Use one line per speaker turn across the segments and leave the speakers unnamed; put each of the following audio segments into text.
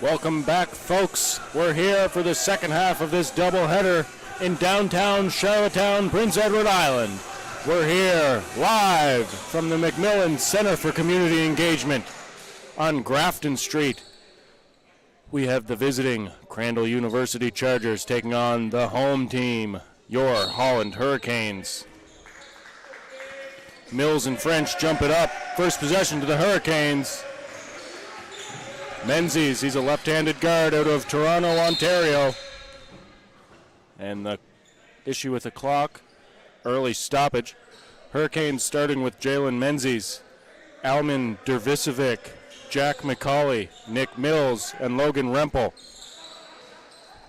Welcome back, folks. We're here for the second half of this doubleheader in downtown Charlottetown, Prince Edward Island. We're here live from the McMillan Center for Community Engagement on Grafton Street. We have the visiting Crandall University Chargers taking on the home team, your Holland Hurricanes. Mills and French jump it up. First possession to the Hurricanes. Menzies, he's a left-handed guard out of Toronto, Ontario. And the issue with the clock, early stoppage. Hurricanes starting with Jalen Menzies, Alman Dervisevic, Jack McCauley, Nick Mills, and Logan Rempel.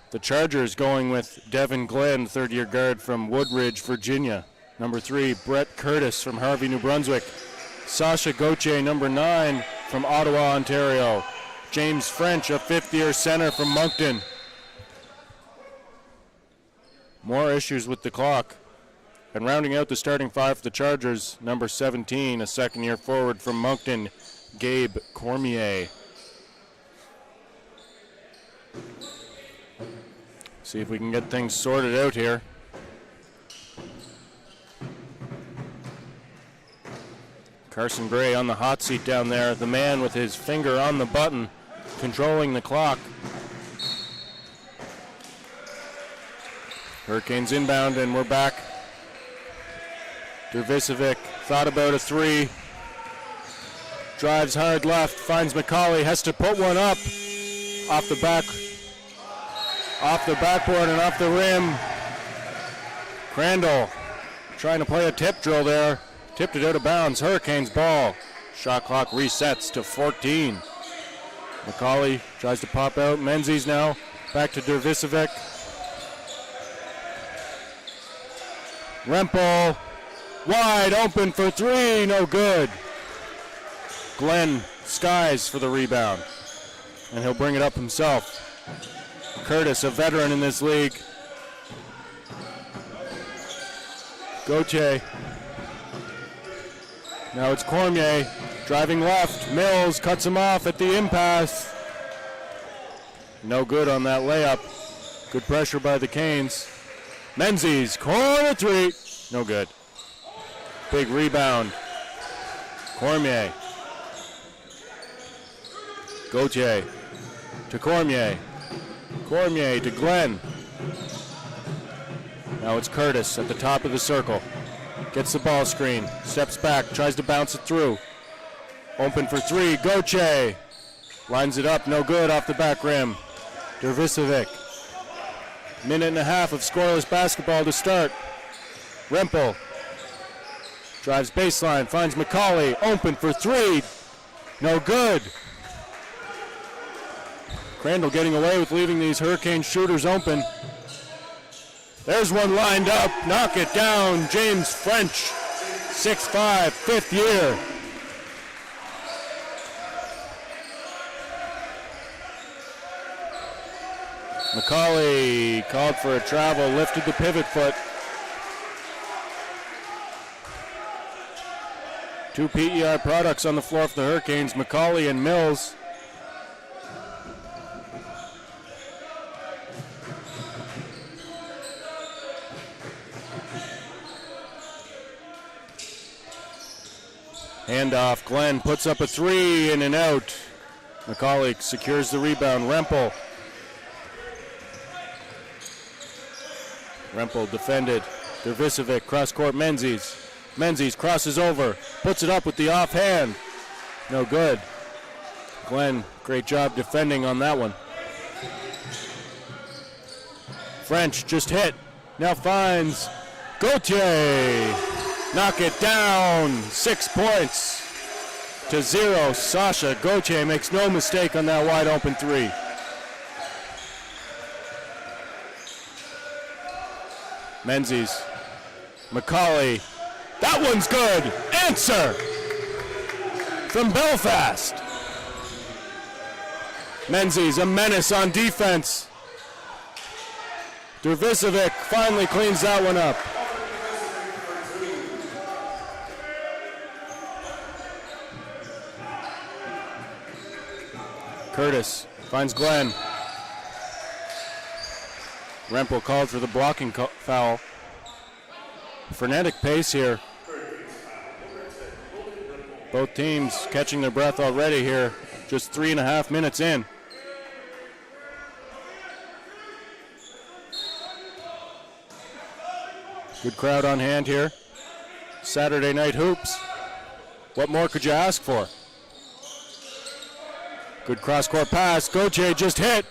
The Chargers going with Devin Glenn, third-year guard from Woodridge, Virginia. Number 3, Brett Curtis from Harvey, New Brunswick. Sasha Gauthier, number 9, from Ottawa, Ontario. James French, a fifth-year center from Moncton. More issues with the clock. And rounding out the starting five for the Chargers, number 17, a second-year forward from Moncton, Gabe Cormier. See if we can get things sorted out here. Carson Gray on the hot seat down there, the man with his finger on the button, controlling the clock. Hurricanes inbound, and we're back. Dervisevic thought about a three. Drives hard left, finds McCauley, has to put one up. Off the backboard and off the rim. Crandall trying to play a tip drill there. Tipped it out of bounds. Hurricanes ball. Shot clock resets to 14. McCauley tries to pop out. Menzies now. Back to Dervisevic. Rempel. Wide open for three. No good. Glenn skies for the rebound. And he'll bring it up himself. Curtis, a veteran in this league. Gauthier. Now it's Cormier, driving left. Mills cuts him off at the impasse. No good on that layup. Good pressure by the Canes. Menzies, corner three. No good. Big rebound. Cormier. Gauthier to Cormier. Cormier to Glenn. Now it's Curtis at the top of the circle. Gets the ball screen, steps back, tries to bounce it through. Open for three, Gauthier. Lines it up, no good off the back rim. Dervisevic. Minute and a half of scoreless basketball to start. Rempel. Drives baseline, finds McCauley, open for three. No good. Crandall getting away with leaving these Hurricane shooters open. There's one lined up, knock it down, James French, 6'5", fifth year. McCauley called for a travel, lifted the pivot foot. Two PEI products on the floor for the Hurricanes, McCauley and Mills. Handoff, Glenn puts up a three, in and out. McCauley secures the rebound, Rempel. Rempel defended, Dervisevic, cross-court Menzies. Menzies crosses over, puts it up with the offhand. No good. Glenn, great job defending on that one. French just hit, now finds Gauthier. Knock it down, 6 points to 0. Sasha Gauthier makes no mistake on that wide open three. Menzies, McCauley, that one's good. Answer from Belfast. Menzies, a menace on defense. Dervisevic finally cleans that one up. Curtis Finds Glenn. Rempel called for the blocking foul. Frenetic pace here. Both teams catching their breath already here. Just 3.5 minutes in. Good crowd on hand here. Saturday night hoops. What more could you ask for? Good cross-court pass. Gauthier just hit.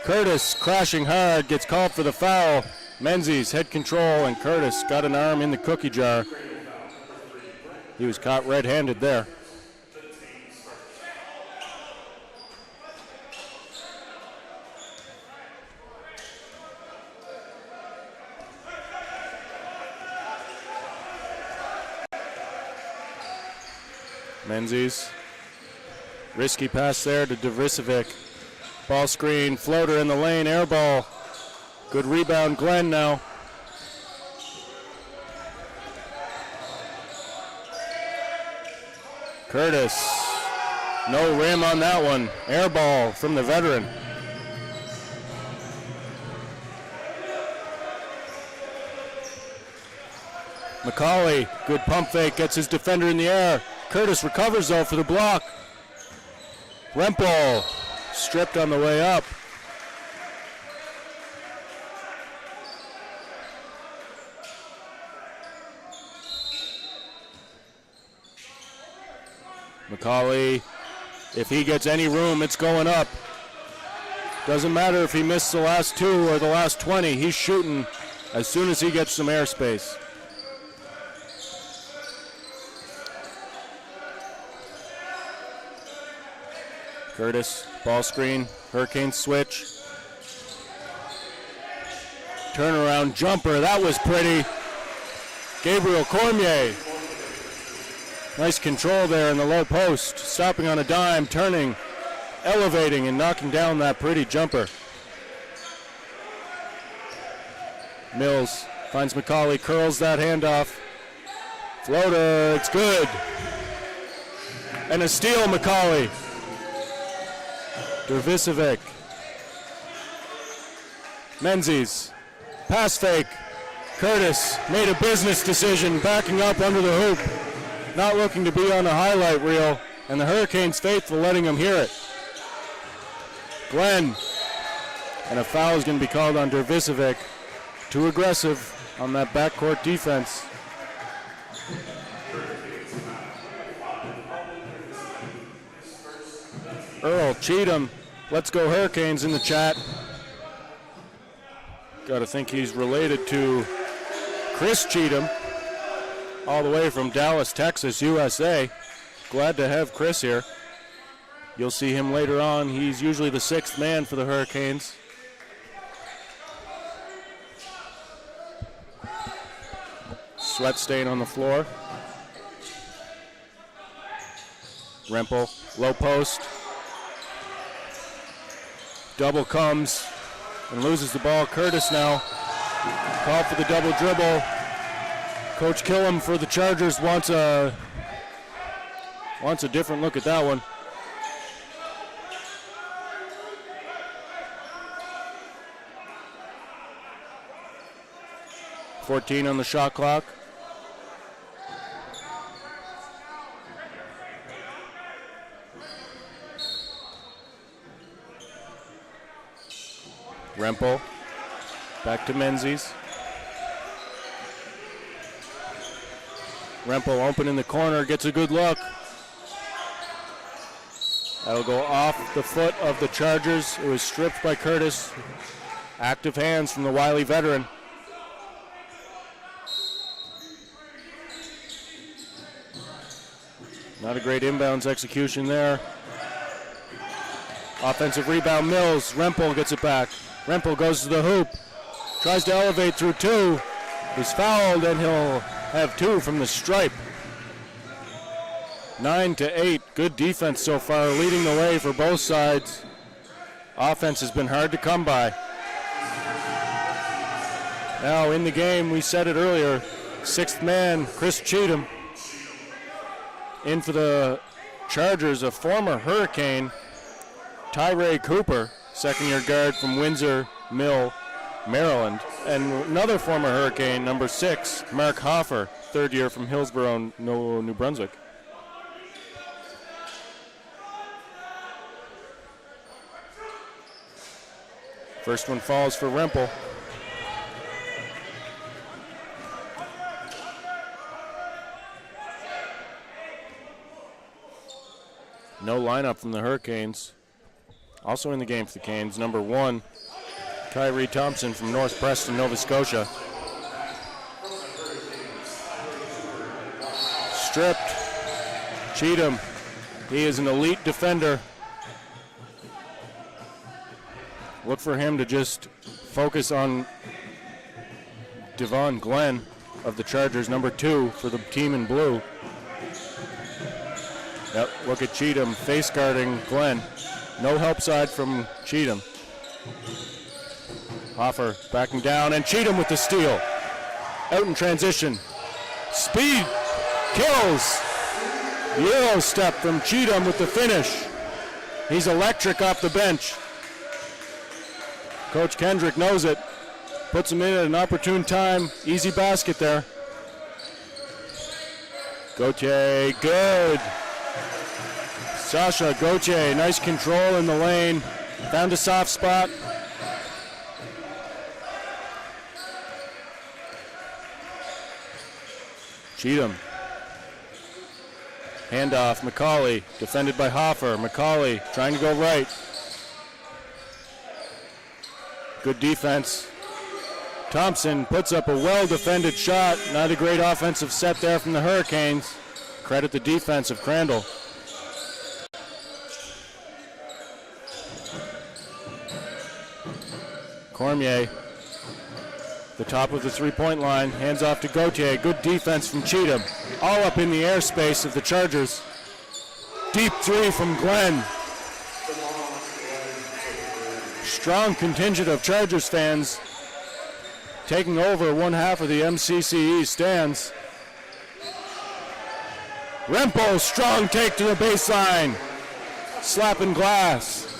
Curtis crashing hard, gets called for the foul. Menzies head control, and Curtis got an arm in the cookie jar. He was caught red-handed there. Menzies. Risky pass there to Dervisevic. Ball screen, floater in the lane, air ball. Good rebound, Glenn now. Curtis, no rim on that one. Air ball from the veteran. McCauley, good pump fake, gets his defender in the air. Curtis recovers though for the block. Rempel stripped on the way up. McCauley, if he gets any room, it's going up. Doesn't matter if he missed the last 2 or the last 20, he's shooting as soon as he gets some airspace. Curtis, ball screen, Hurricanes switch. Turnaround jumper, that was pretty. Gabriel Cormier. Nice control there in the low post, stopping on a dime, turning, elevating, and knocking down that pretty jumper. Mills finds McCauley, curls that handoff. Floater, it's good. And a steal, McCauley. Dervisevic. Menzies. Pass fake. Curtis made a business decision, backing up under the hoop. Not looking to be on a highlight reel, and the Hurricanes faithful letting him hear it. Glenn. And a foul is going to be called on Dervisevic. Too aggressive on that backcourt defense. Earl Cheatham, let's go Hurricanes in the chat. Got to think he's related to Chris Cheatham, all the way from Dallas, Texas, USA. Glad to have Chris here. You'll see him later on. He's usually the 6th man for the Hurricanes. Sweat stain on the floor. Rempel, low post. Double comes and loses the ball. Curtis now. Called for the double dribble. Coach Killam for the Chargers wants a different look at that one. .14 on the shot clock. Rempel, back to Menzies. Rempel open in the corner, gets a good look. That'll go off the foot of the Chargers. It was stripped by Curtis. Active hands from the wily veteran. Not a great inbounds execution there. Offensive rebound, Mills. Rempel gets it back. Rempel goes to the hoop. Tries to elevate through 2. He's fouled, and he'll have 2 from the stripe. 9-8. Good defense so far, leading the way for both sides. Offense has been hard to come by. Now in the game, we said it earlier, 6th man, Chris Cheatham. In for the Chargers, a former Hurricane. Tyree Cooper, second-year guard from Windsor Mill, Maryland. And another former Hurricane, number 6, Mark Hoffer, third year from Hillsborough, New Brunswick. First one falls for Rempel. No lineup from the Hurricanes. Also in the game for the Canes, number 1, Kyrie Thompson from North Preston, Nova Scotia. Stripped. Cheatham. He is an elite defender. Look for him to just focus on Devon Glenn of the Chargers, number 2 for the team in blue. Yep, look at Cheatham face guarding Glenn. No help side from Cheatham. Hoffer backing down, and Cheatham with the steal. Out in transition. Speed kills. Euro step from Cheatham with the finish. He's electric off the bench. Coach Kendrick knows it. Puts him in at an opportune time. Easy basket there. Gauthier, good. Sasha Gauthier, nice control in the lane. Found a soft spot. Cheatham. Handoff, McCauley, defended by Hoffer. McCauley trying to go right. Good defense. Thompson puts up a well-defended shot. Not a great offensive set there from the Hurricanes. Credit the defense of Crandall. Cormier, the top of the three-point line, hands off to Gauthier. Good defense from Cheatham. All up in the airspace of the Chargers. Deep three from Glenn. Strong contingent of Chargers fans taking over one half of the MCCE stands. Rempel, strong take to the baseline. Slapping glass.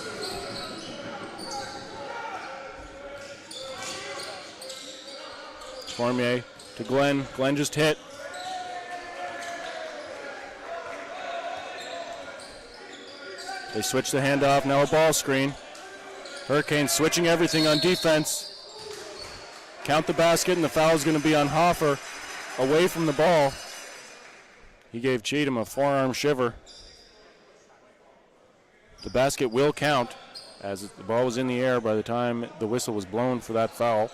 Cormier to Glenn. Glenn just hit. They switch the handoff, now a ball screen. Hurricanes switching everything on defense. Count the basket, and the foul is going to be on Hoffer, away from the ball. He gave Cheatham a forearm shiver. The basket will count, as the ball was in the air by the time the whistle was blown for that foul.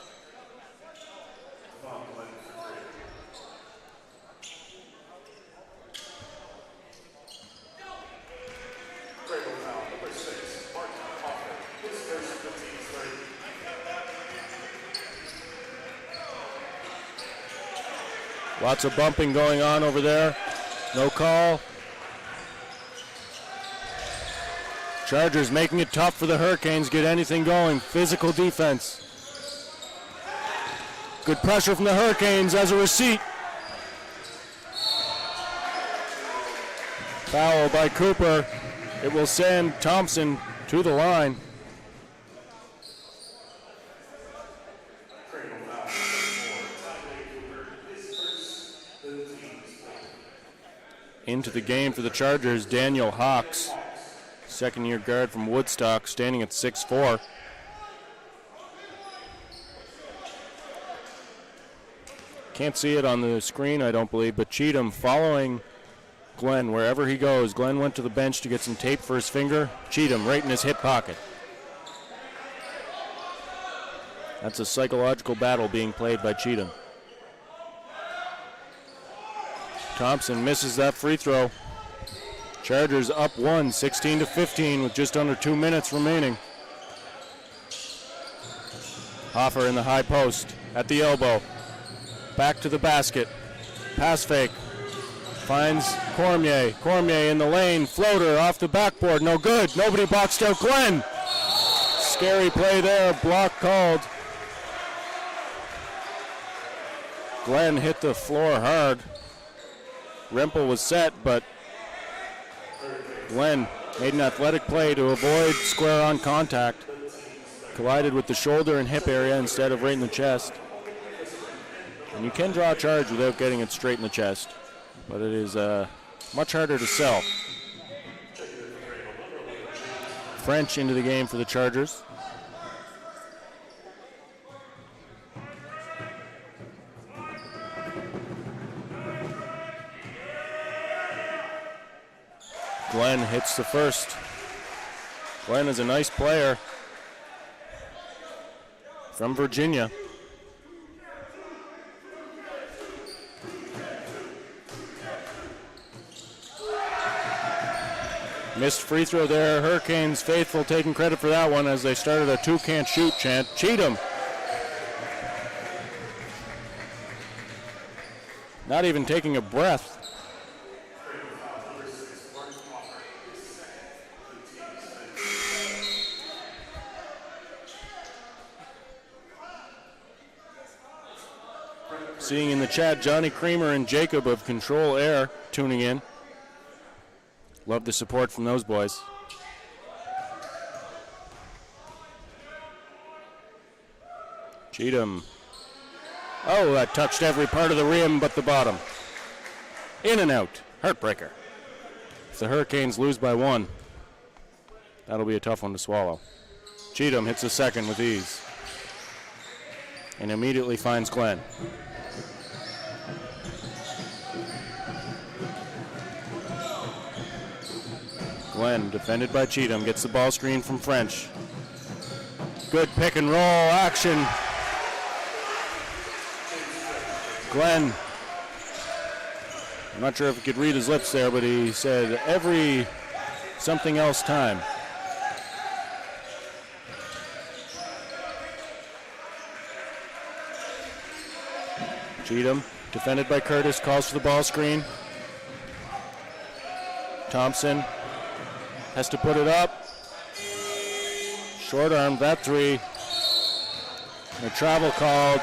Lots of bumping going on over there. No call. Chargers making it tough for the Hurricanes. Get anything going. Physical defense. Good pressure from the Hurricanes as a receipt. Foul by Cooper. It will send Thompson to the line. Into the game for the Chargers, Daniel Hawks, second-year guard from Woodstock, standing at 6'4". Can't see it on the screen, I don't believe, but Cheatham following Glenn wherever he goes. Glenn went to the bench to get some tape for his finger. Cheatham right in his hip pocket. That's a psychological battle being played by Cheatham. Thompson misses that free throw. Chargers up 1, 16-15 with just under 2 minutes remaining. Hoffer in the high post at the elbow. Back to the basket. Pass fake. Finds Cormier. Cormier in the lane. Floater off the backboard. No good. Nobody boxed out Glenn. Scary play there. Block called. Glenn hit the floor hard. Rempel was set, but Glenn Made an athletic play to avoid square-on contact. Collided with the shoulder and hip area instead of right in the chest. And you can draw a charge without getting it straight in the chest, but it is much harder to sell. French into the game for the Chargers. Glenn hits the first. Glenn is a nice player from Virginia. Missed free throw there. Hurricanes faithful taking credit for that one as they started a two can't shoot chant. Cheatham. Not even taking a breath. Seeing in the chat, Johnny Creamer and Jacob of Control Air tuning in. Love the support from those boys. Cheatham. Oh, that touched every part of the rim but the bottom. In and out. Heartbreaker. If the Hurricanes lose by one, that'll be a tough one to swallow. Cheatham hits the second with ease and immediately finds Glenn. Glenn, defended by Cheatham, gets the ball screen from French. Good pick and roll action. Glenn, I'm not sure if he could read his lips there, but he said every something else time. Cheatham, defended by Curtis, calls for the ball screen. Thompson has to put it up. Short arm, that three. And a travel called.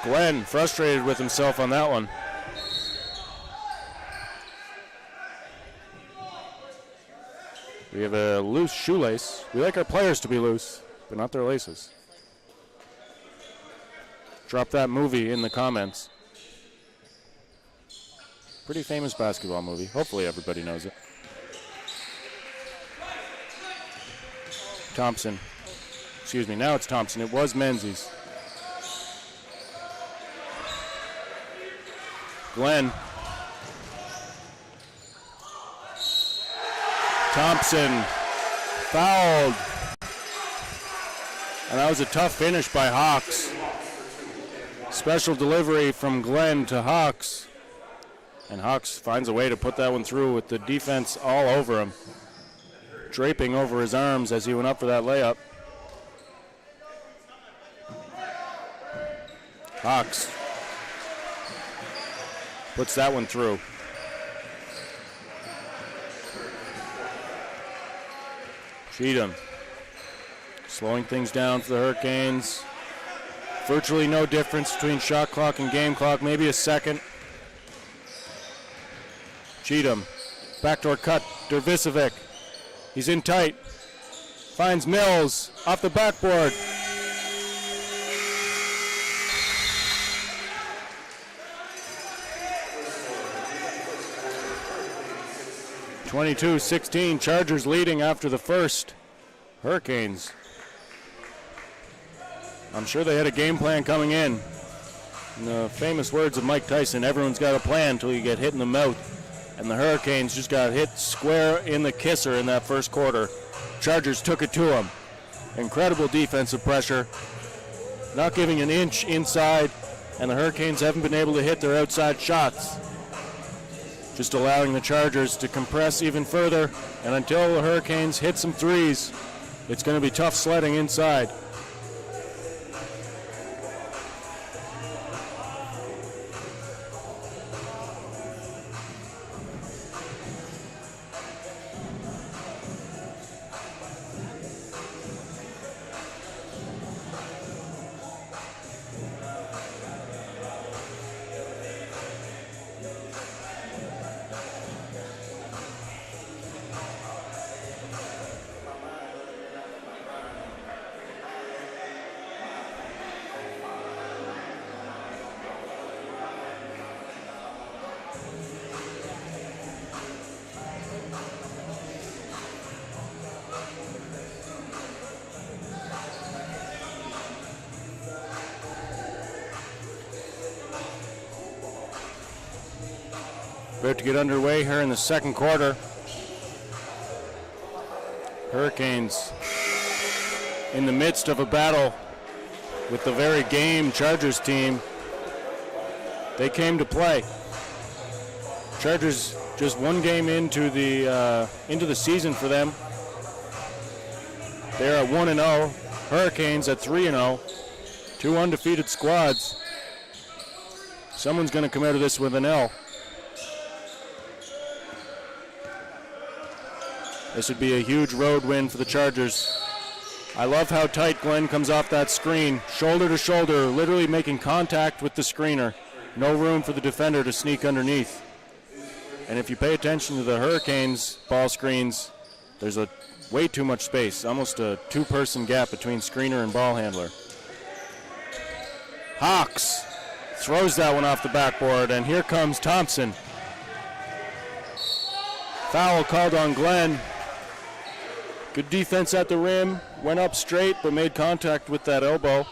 Glenn frustrated with himself on that one. We have a loose shoelace. We like our players to be loose, but not their laces. Drop that movie in the comments. Pretty famous basketball movie. Hopefully everybody knows it. Thompson. Excuse me, now it's Thompson. It was Menzies. Glenn. Thompson. Fouled. And that was a tough finish by Hawks. Special delivery from Glenn to Hawks. And Hawks finds a way to put that one through with the defense all over him. Draping over his arms as he went up for that layup. Hawks puts that one through. Cheatham slowing things down for the Hurricanes. Virtually no difference between shot clock and game clock, maybe a second. Cheatham, backdoor cut, Dervisevic. He's in tight. Finds Mills off the backboard. (22-16), Chargers leading after the first. Hurricanes, I'm sure they had a game plan coming in. In the famous words of Mike Tyson, everyone's got a plan until you get hit in the mouth. And the Hurricanes just got hit square in the kisser in that first quarter. Chargers took it to them. Incredible defensive pressure. Not giving an inch inside, and the Hurricanes haven't been able to hit their outside shots. Just allowing the Chargers to compress even further, and until the Hurricanes hit some threes, it's going to be tough sledding inside. About to get underway here in the second quarter. Hurricanes in the midst of a battle with the very game Chargers team. They came to play. Chargers just one game into the season for them. They're at 1-0. Hurricanes at 3-0. Two undefeated squads. Someone's going to come out of this with an L. This would be a huge road win for the Chargers. I love how tight Glenn comes off that screen, shoulder to shoulder, literally making contact with the screener. No room for the defender to sneak underneath. And if you pay attention to the Hurricanes ball screens, there's way too much space, almost a two-person gap between screener and ball handler. Hawks throws that one off the backboard, and here comes Thompson. Foul called on Glenn. Good defense at the rim, went up straight but made contact with that elbow.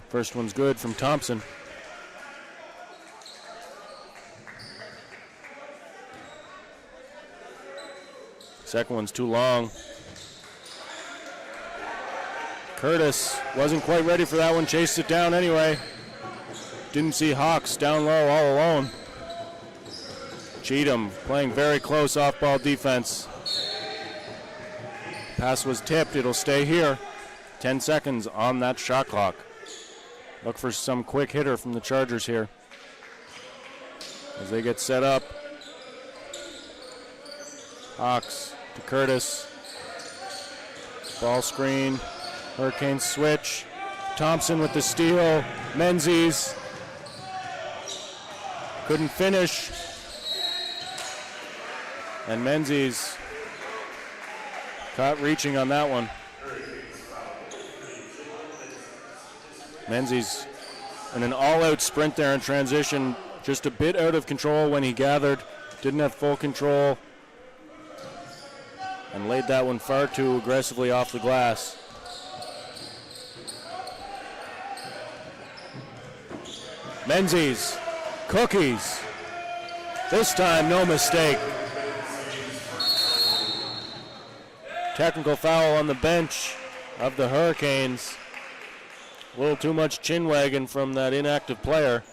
First one's good from Thompson. Second one's too long. Curtis wasn't quite ready for that one, chased it down anyway. Didn't see Hawks down low all alone. Cheatham playing very close off-ball defense. Pass was tipped, it'll stay here. 10 seconds on that shot clock. Look for some quick hitter from the Chargers here as they get set up. Hawks to Curtis. Ball screen. Hurricanes switch. Thompson with the steal. Menzies couldn't finish. And Menzies caught reaching on that one. Menzies in an all-out sprint there in transition, just a bit out of control when he gathered, didn't have full control, and laid that one far too aggressively off the glass. Menzies, cookies. This time, no mistake. Technical foul on the bench of the Hurricanes. A little too much chin wagging from that inactive player.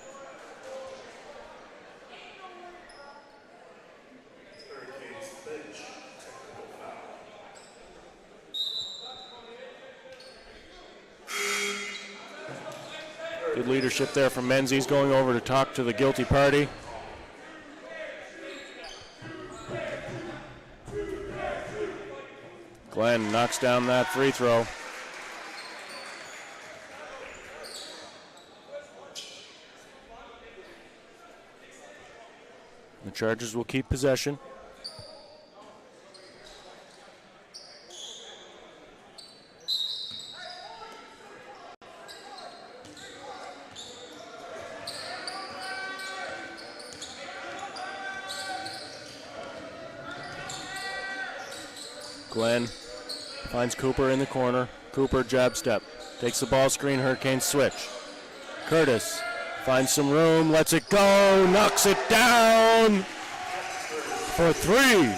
Good leadership there from Menzies, going over to talk to the guilty party. Glenn knocks down that free throw. The Chargers will keep possession. Glenn finds Cooper in the corner. Cooper jab step. Takes the ball screen, Hurricanes switch. Curtis finds some room, lets it go, knocks it down for three.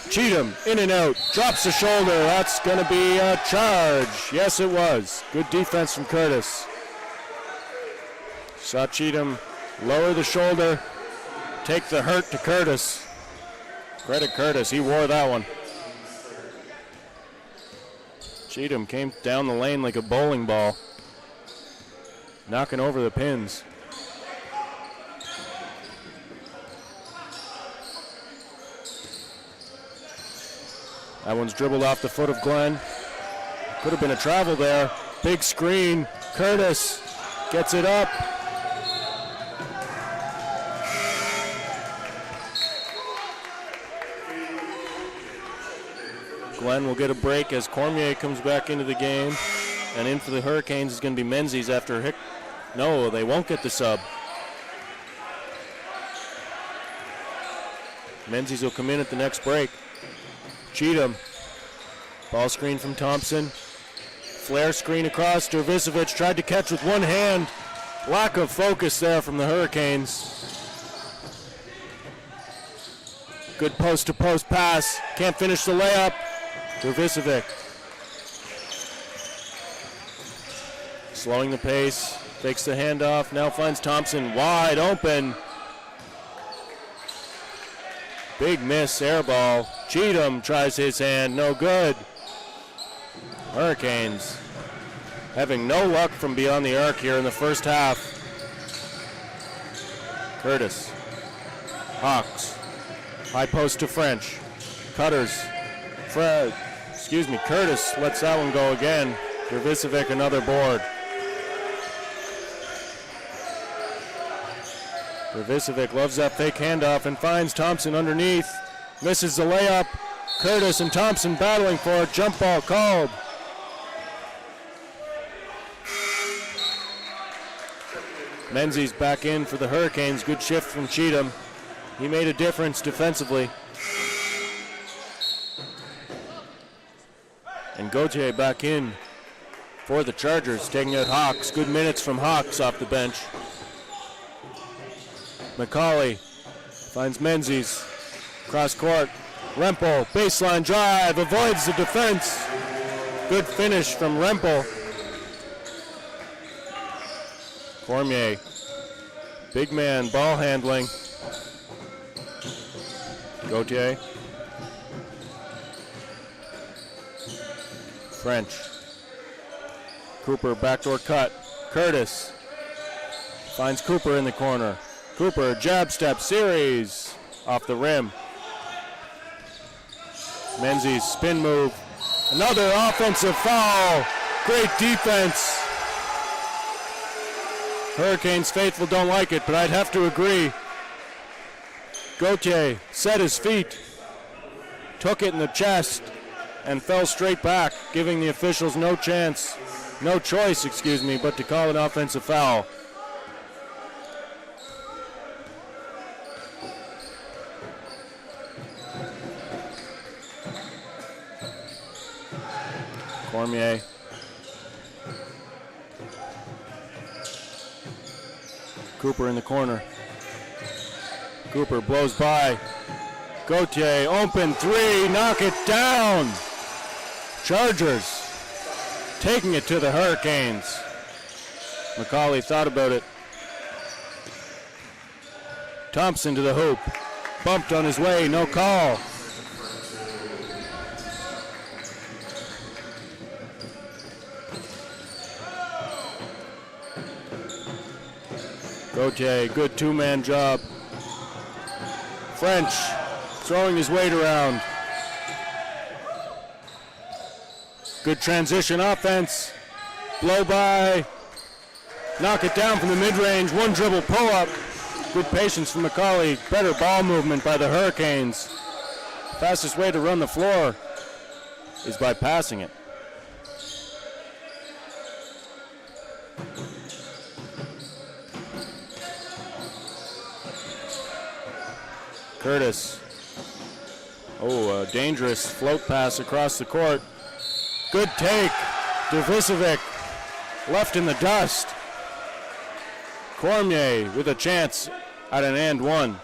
Cheatham in and out, drops the shoulder. That's going to be a charge. Yes, it was. Good defense from Curtis. Saw Cheatham lower the shoulder, take the hurt to Curtis. Credit Curtis, he wore that one. Cheatham came down the lane like a bowling ball, knocking over the pins. That one's dribbled off the foot of Glenn. Could have been a travel there. Big screen. Curtis gets it up. Glenn will get a break as Cormier comes back into the game. And in for the Hurricanes is going to be Menzies after No, they won't get the sub. Menzies will come in at the next break. Cheatham. Ball screen from Thompson. Flare screen across. Dervisevic tried to catch with one hand. Lack of focus there from the Hurricanes. Good post-to-post pass. Can't finish the layup. Dervisevic. Slowing the pace. Fakes the handoff. Now finds Thompson wide open. Big miss, air ball. Cheatham tries his hand, no good. Hurricanes having no luck from beyond the arc here in the first half. Curtis. Hawks. High post to French. Cutters. Curtis lets that one go again. Dervisevic another board. Dervisevic loves that fake handoff and finds Thompson underneath. Misses the layup. Curtis and Thompson battling for it. Jump ball called. Menzies back in for the Hurricanes. Good shift from Cheatham. He made a difference defensively. And Gauthier back in for the Chargers, taking out Hawks. Good minutes from Hawks off the bench. McCauley finds Menzies. Cross court. Rempel, baseline drive, avoids the defense. Good finish from Rempel. Cormier. Big man, ball handling. Gauthier. French. Cooper, backdoor cut. Curtis finds Cooper in the corner. Cooper, jab step series off the rim. Menzies, spin move. Another offensive foul. Great defense. Hurricanes faithful don't like it, but I'd have to agree. Gauthier set his feet, took it in the chest, and fell straight back, giving the officials no choice, but to call an offensive foul. Cormier. Cooper in the corner. Cooper blows by. Gauthier, open three, knock it down. Chargers taking it to the Hurricanes. McCauley thought about it. Thompson to the hoop. Bumped on his way, no call. Gauthier, good two-man job. French throwing his weight around. Good transition offense. Blow by. Knock it down from the mid-range. One dribble pull-up. Good patience from McCauley. Better ball movement by the Hurricanes. Fastest way to run the floor is by passing it. Curtis. Oh, a dangerous float pass across the court. Good take. Dervisevic left in the dust. Cormier with a chance at an and one.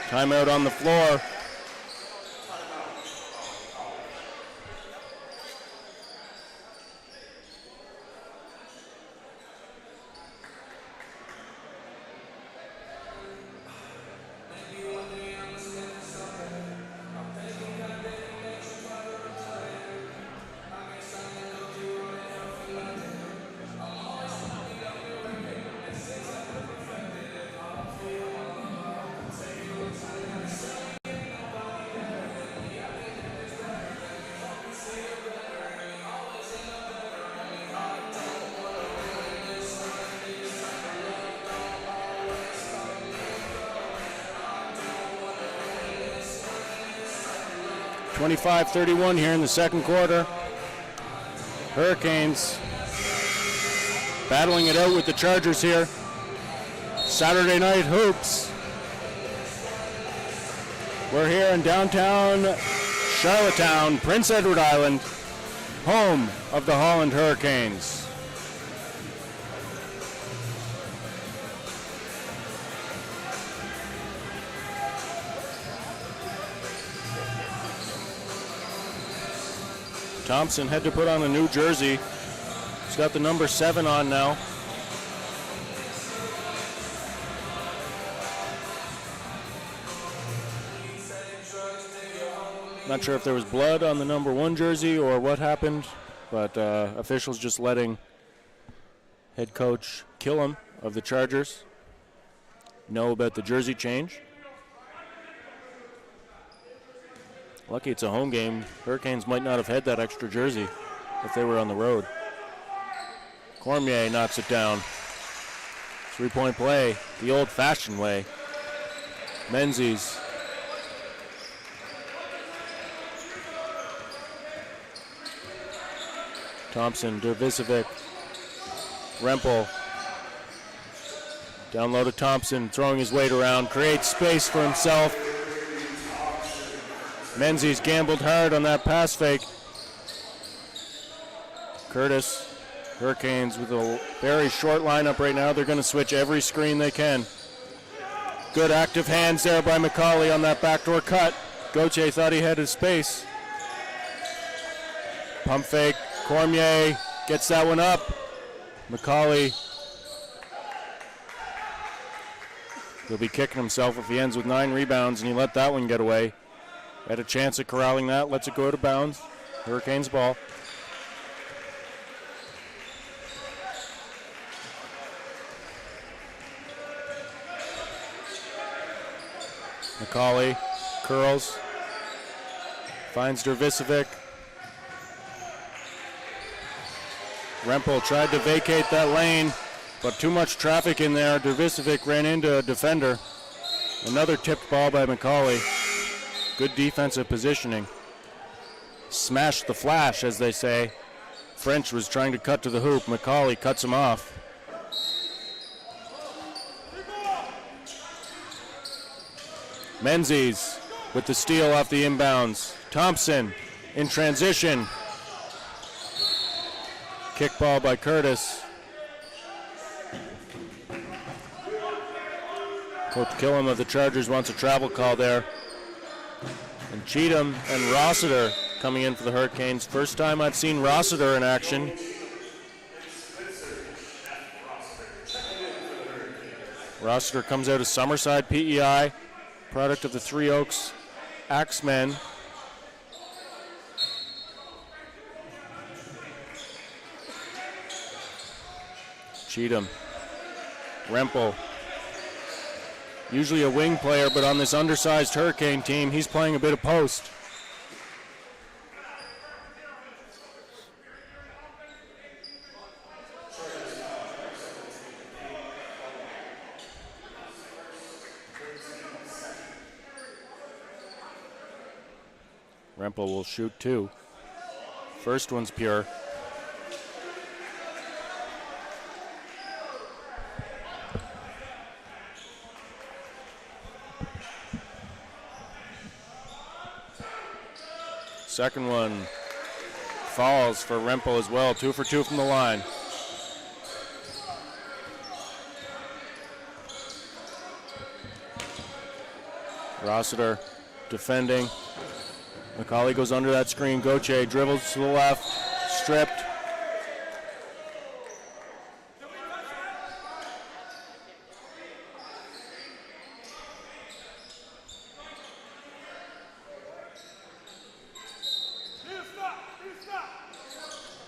Timeout on the floor. 25-31 here in the second quarter. Hurricanes battling it out with the Chargers here. Saturday night hoops. We're here in downtown Charlottetown, Prince Edward Island, home of the Holland Hurricanes. Thompson had to put on a new jersey. He's got the number 7 on now. Not sure if there was blood on the number 1 jersey or what happened, but officials just letting head coach Killam of the Chargers know about the jersey change. Lucky it's a home game. Hurricanes might not have had that extra jersey if they were on the road. Cormier knocks it down. 3-point play, the old-fashioned way. Menzies. Thompson, Dervisevic, Rempel. Down low to Thompson, throwing his weight around, creates space for himself. Menzies gambled hard on that pass fake. Curtis, Hurricanes with a very short lineup right now. They're going to switch every screen they can. Good active hands there by McCauley on that backdoor cut. Gauthier thought he had his space. Pump fake. Cormier gets that one up. McCauley. He'll be kicking himself if he ends with 9 rebounds and he let that one get away. Had a chance at corralling that, lets it go out of bounds. Hurricanes ball. McCauley curls, finds Dervisevic. Rempel tried to vacate that lane, but too much traffic in there. Dervisevic ran into a defender. Another tipped ball by McCauley. Good defensive positioning. Smashed the flash, as they say. French was trying to cut to the hoop. McCauley cuts him off. Menzies with the steal off the inbounds. Thompson in transition. Kick ball by Curtis. Coach Killam of the Chargers wants a travel call there. And Cheatham and Rossiter coming in for the Hurricanes. First time I've seen Rossiter in action. Rossiter comes out of Summerside PEI, product of the Three Oaks Axemen. Cheatham, Rempel, usually a wing player, but on this undersized Hurricane team, he's playing a bit of post. Rempel will shoot 2. First one's pure. Second one falls for Rempel as well. 2 for 2 from the line. Rossiter defending. McCauley goes under that screen. Gauthier dribbles to the left, stripped.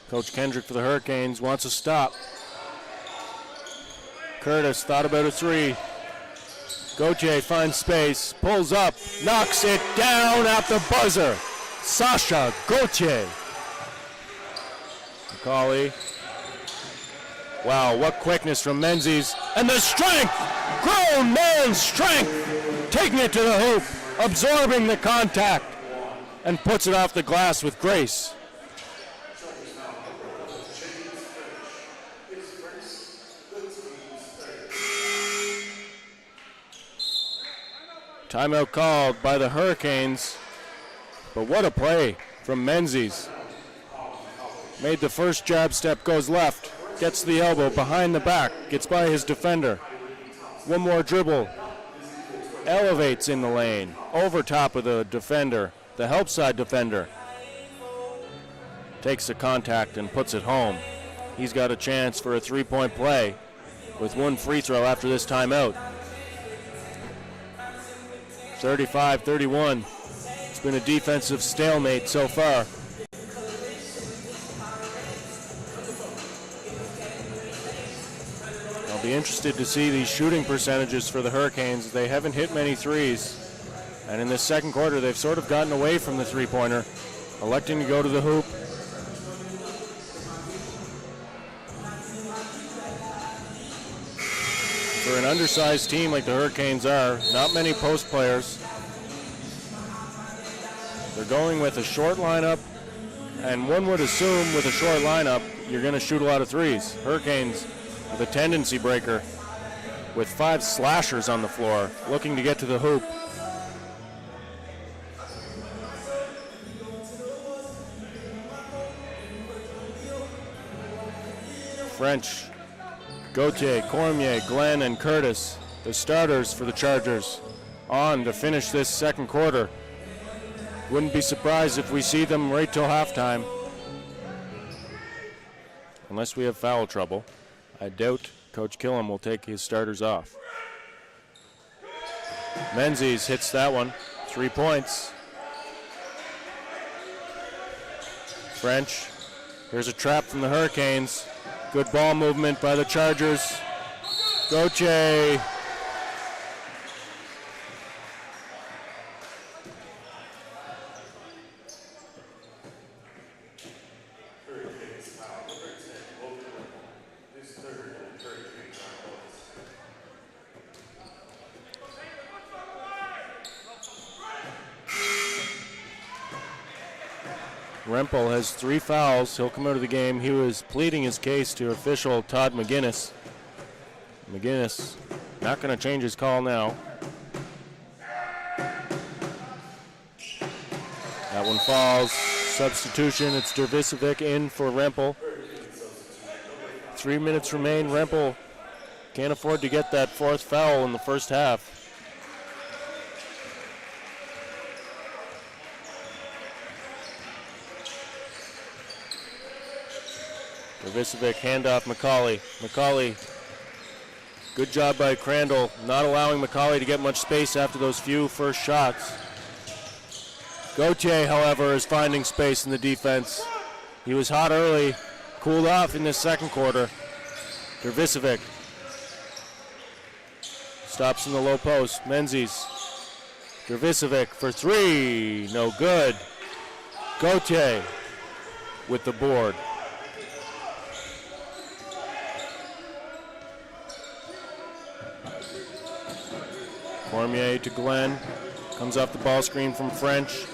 Coach Kendrick for the Hurricanes wants a stop. Curtis thought about a 3. Gauthier finds space, pulls up, knocks it down at the buzzer. Sasha Gauthier. McCauley. Wow, what quickness from Menzies. And the strength, grown man strength, taking it to the hoop, absorbing the contact. and puts it off the glass with grace. Timeout called by the Hurricanes, but what a play from Menzies. Made the first jab step, goes left, gets the elbow behind the back, gets by his defender. One more dribble, elevates in the lane, over top of the defender, the help side defender. Takes the contact and puts it home. He's got a chance for a three-point play with one free throw after this timeout. 35-31. It's been a defensive stalemate so far. I'll be interested to see these shooting percentages for the Hurricanes. They haven't hit many threes. And in this second quarter, they've sort of gotten away from the three-pointer, electing to go to the hoop. For an undersized team like the Hurricanes are, not many post players. They're going with a short lineup, and one would assume with a short lineup, you're going to shoot a lot of threes. Hurricanes with a tendency breaker with 5 slashers on the floor, looking to get to the hoop. French, Gauthier, Cormier, Glenn, and Curtis, the starters for the Chargers, on to finish this second quarter. Wouldn't be surprised if we see them right till halftime. Unless we have foul trouble. I doubt Coach Killam will take his starters off. Menzies hits that one. 3 points. French. Here's a trap from the Hurricanes. Good ball movement by the Chargers. Gauthier. Rempel has 3 fouls. He'll come out of the game. He was pleading his case to official Todd McGinnis. McGinnis not going to change his call now. That one falls. Substitution. It's Dervisevic in for Rempel. 3 minutes remain. Rempel can't afford to get that 4th foul in the first half. Dervisevic, handoff McCauley. McCauley, good job by Crandall, not allowing McCauley to get much space after those few first shots. Gauthier, however, is finding space in the defense. He was hot early, cooled off in this second quarter. Dervisevic stops in the low post. Menzies. Dervisevic for 3, no good. Gauthier with the board. Cormier to Glenn, comes off the ball screen from French.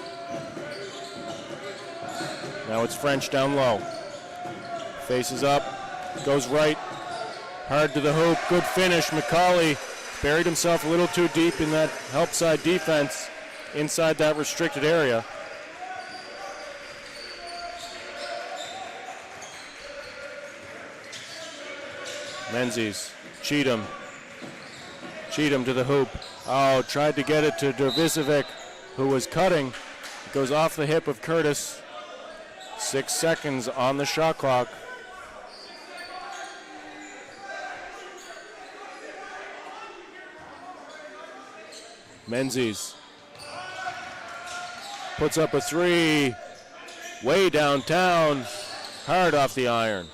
Now it's French down low. Faces up, goes right, hard to the hoop, good finish. McCauley buried himself a little too deep in that help side defense inside that restricted area. Menzies, Cheatham to the hoop. Oh, tried to get it to Dervisevic, who was cutting. It goes off the hip of Curtis. 6 seconds on the shot clock. Menzies puts up a 3, way downtown, hard off the iron.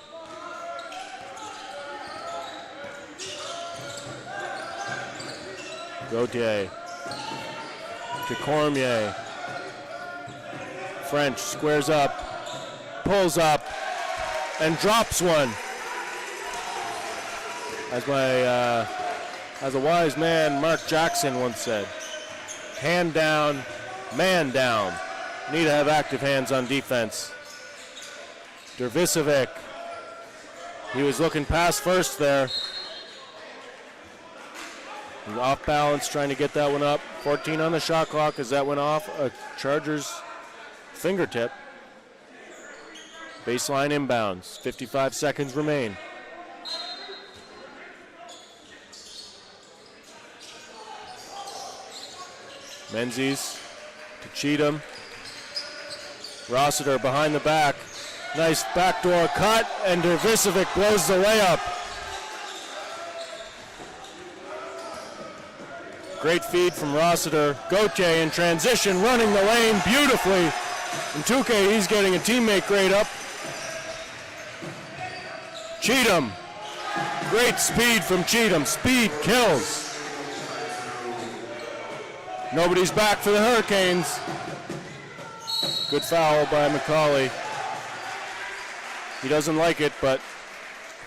Gauthier to Cormier. French squares up, pulls up, and drops one. As a wise man, Mark Jackson once said, hand down, man down. need to have active hands on defense. Dervisevic, he was looking past first there. He's off balance, trying to get that one up. 14 on the shot clock as that went off a Chargers fingertip. Baseline inbounds, 55 seconds remain. Menzies to Cheatham. Rossiter behind the back. Nice backdoor cut, and Dervisevic blows the layup. Great feed from Rossiter. Gauthier in transition, running the lane beautifully. And Touquet, he's getting a teammate grade up. Cheatham. Great speed from Cheatham. Speed kills. Nobody's back for the Hurricanes. Good foul by McCauley. He doesn't like it, but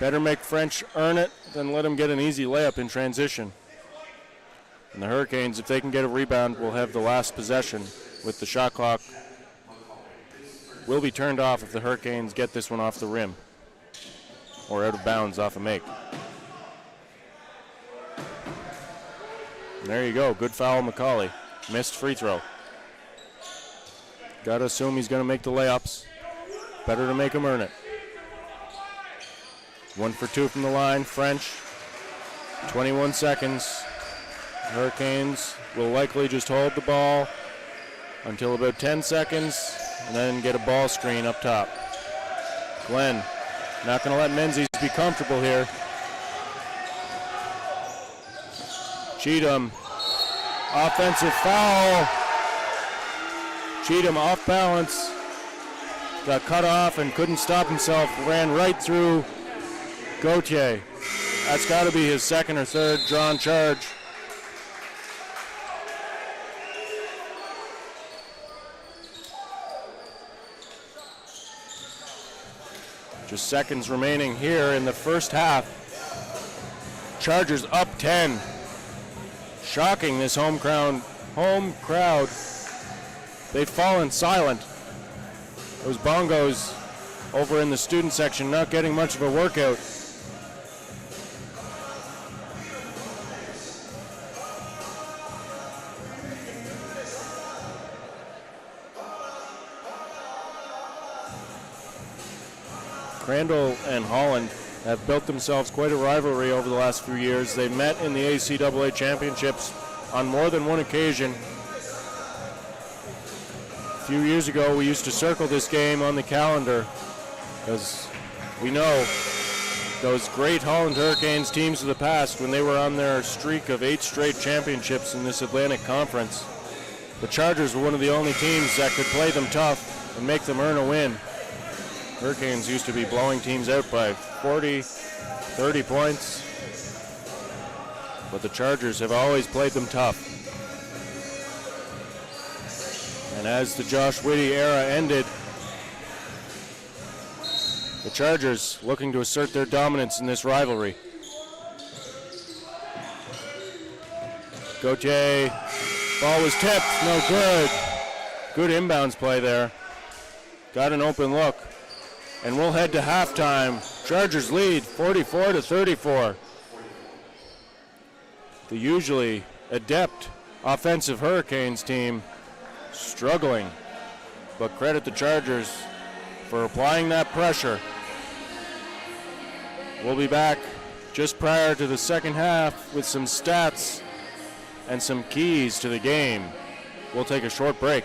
better make French earn it than let him get an easy layup in transition. And the Hurricanes, if they can get a rebound, will have the last possession with the shot clock. Will be turned off if the Hurricanes get this one off the rim or out of bounds off a make. And there you go, good foul, McCauley. Missed free throw. Got to assume he's going to make the layups. Better to make him earn it. 1 for 2 from the line, French. 21 seconds. Hurricanes will likely just hold the ball until about 10 seconds and then get a ball screen up top. Glenn not going to let Menzies be comfortable here. Cheatham, offensive foul. Cheatham off balance, got cut off and couldn't stop himself, ran right through Gauthier. That's got to be his second or third drawn charge. Just seconds remaining here in the first half. Chargers up 10. Shocking, this home crowd. They've fallen silent. Those bongos over in the student section not getting much of a workout. Crandall and Holland have built themselves quite a rivalry over the last few years. They've met in the ACAA championships on more than one occasion. A few years ago, we used to circle this game on the calendar because we know those great Holland Hurricanes teams of the past, when they were on their streak of 8 straight championships in this Atlantic Conference, the Chargers were one of the only teams that could play them tough and make them earn a win. Hurricanes used to be blowing teams out by 40, 30 points, but the Chargers have always played them tough. And as the Josh Witte era ended, the Chargers looking to assert their dominance in this rivalry. Gauthier, ball was tipped, no good. Good inbounds play there. Got an open look. And we'll head to halftime. Chargers lead 44-34. The usually adept offensive Hurricanes team struggling, but credit the Chargers for applying that pressure. We'll be back just prior to the second half with some stats and some keys to the game. We'll take a short break.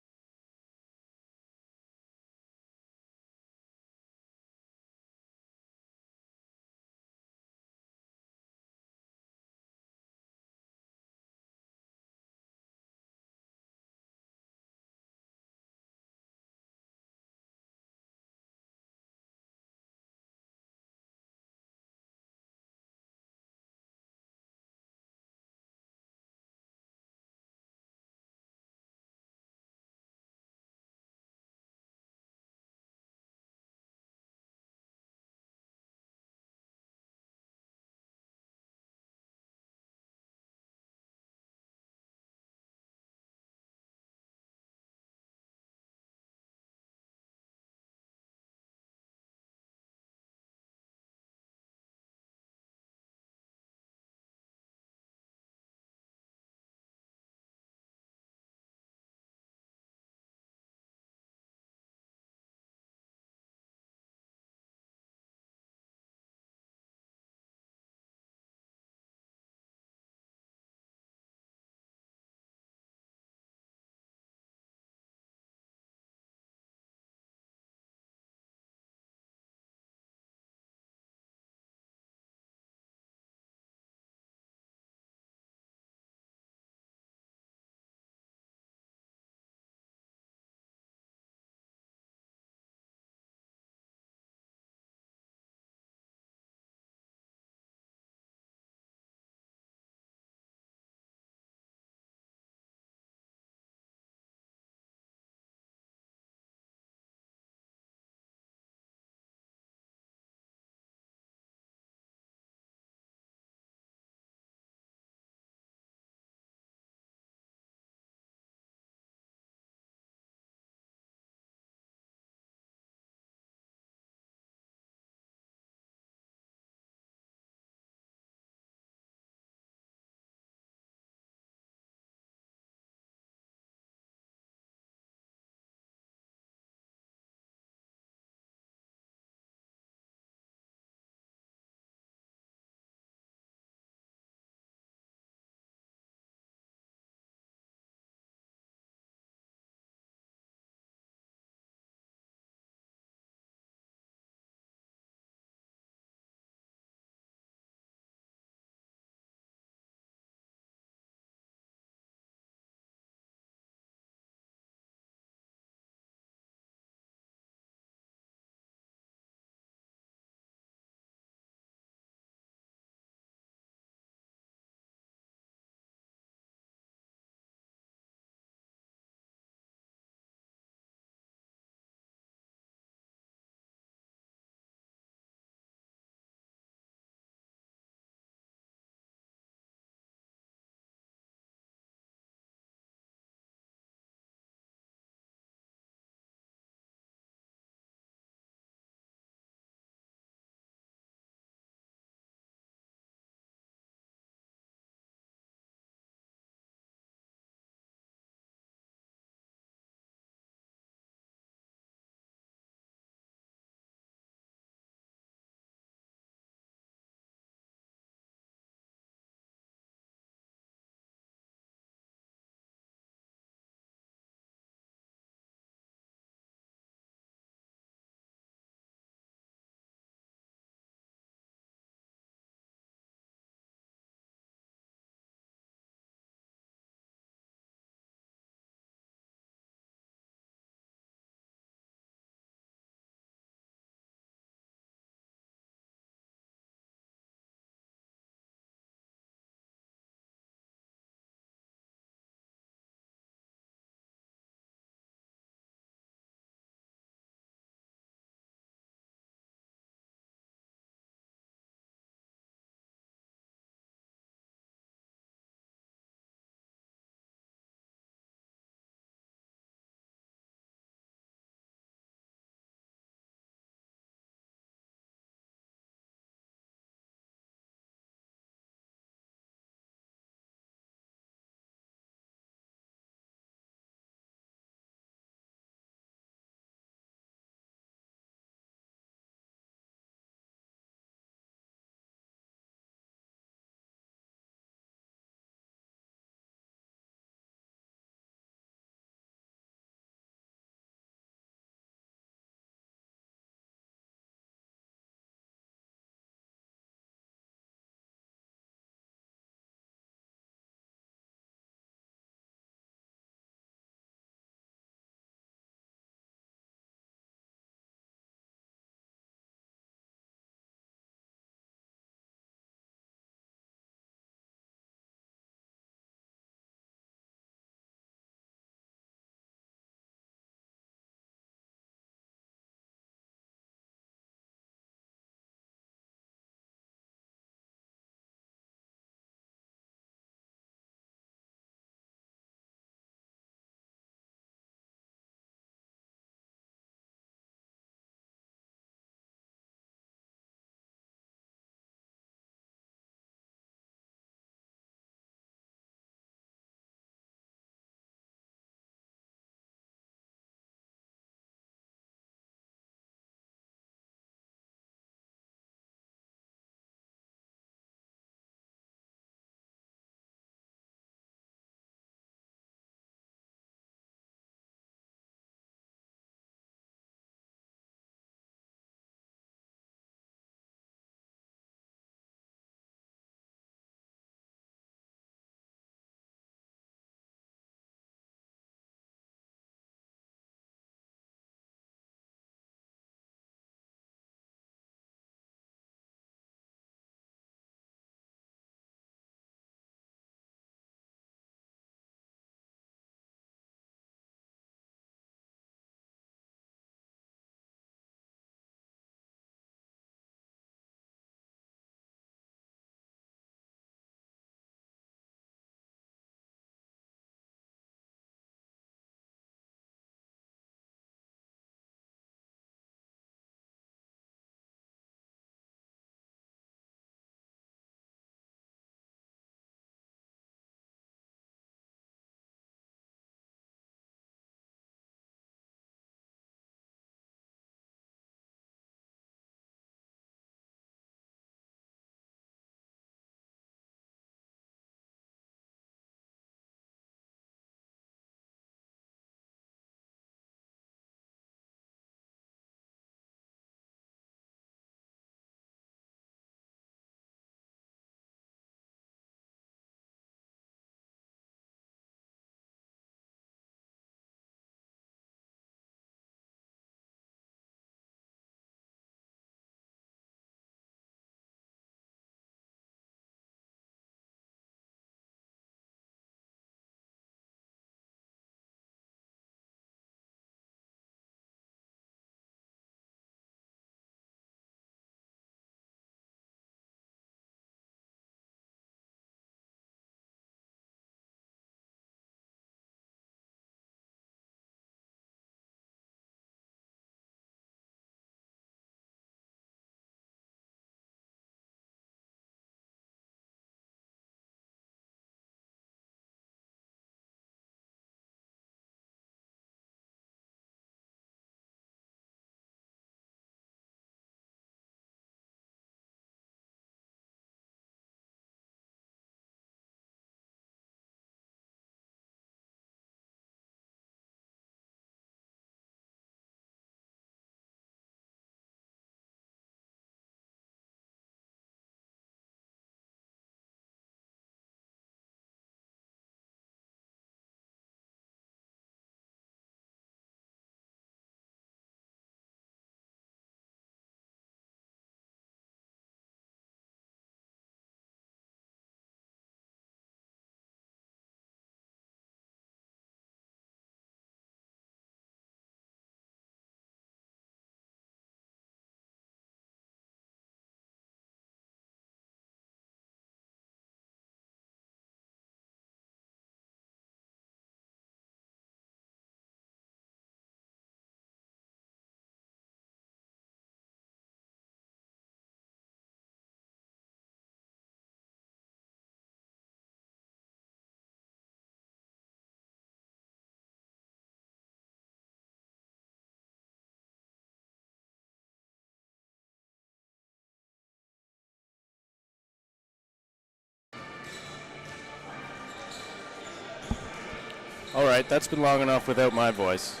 All right, that's been long enough without my voice.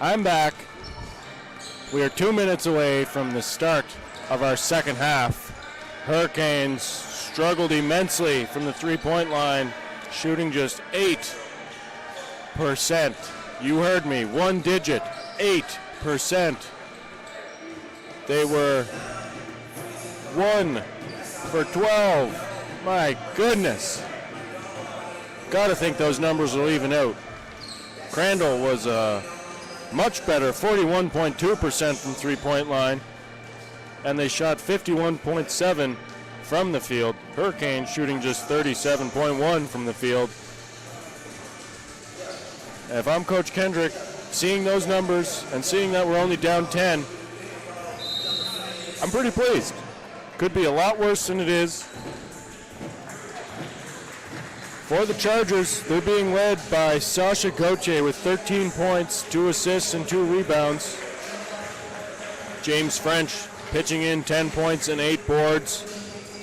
I'm back. We are 2 minutes away from the start of our second half. Hurricanes struggled immensely from the three-point line, shooting just 8%. You heard me, one digit, 8%. They were 1 for 12. My goodness. Gotta think those numbers will even out. Crandall was much better, 41.2% from three-point line, and they shot 51.7 from the field. Hurricanes shooting just 37.1 from the field. And if I'm Coach Kendrick, seeing those numbers and seeing that we're only down 10, I'm pretty pleased. Could be a lot worse than it is. For the Chargers, they're being led by Sasha Gauthier with 13 points, 2 assists, and 2 rebounds. James French pitching in 10 points and 8 boards.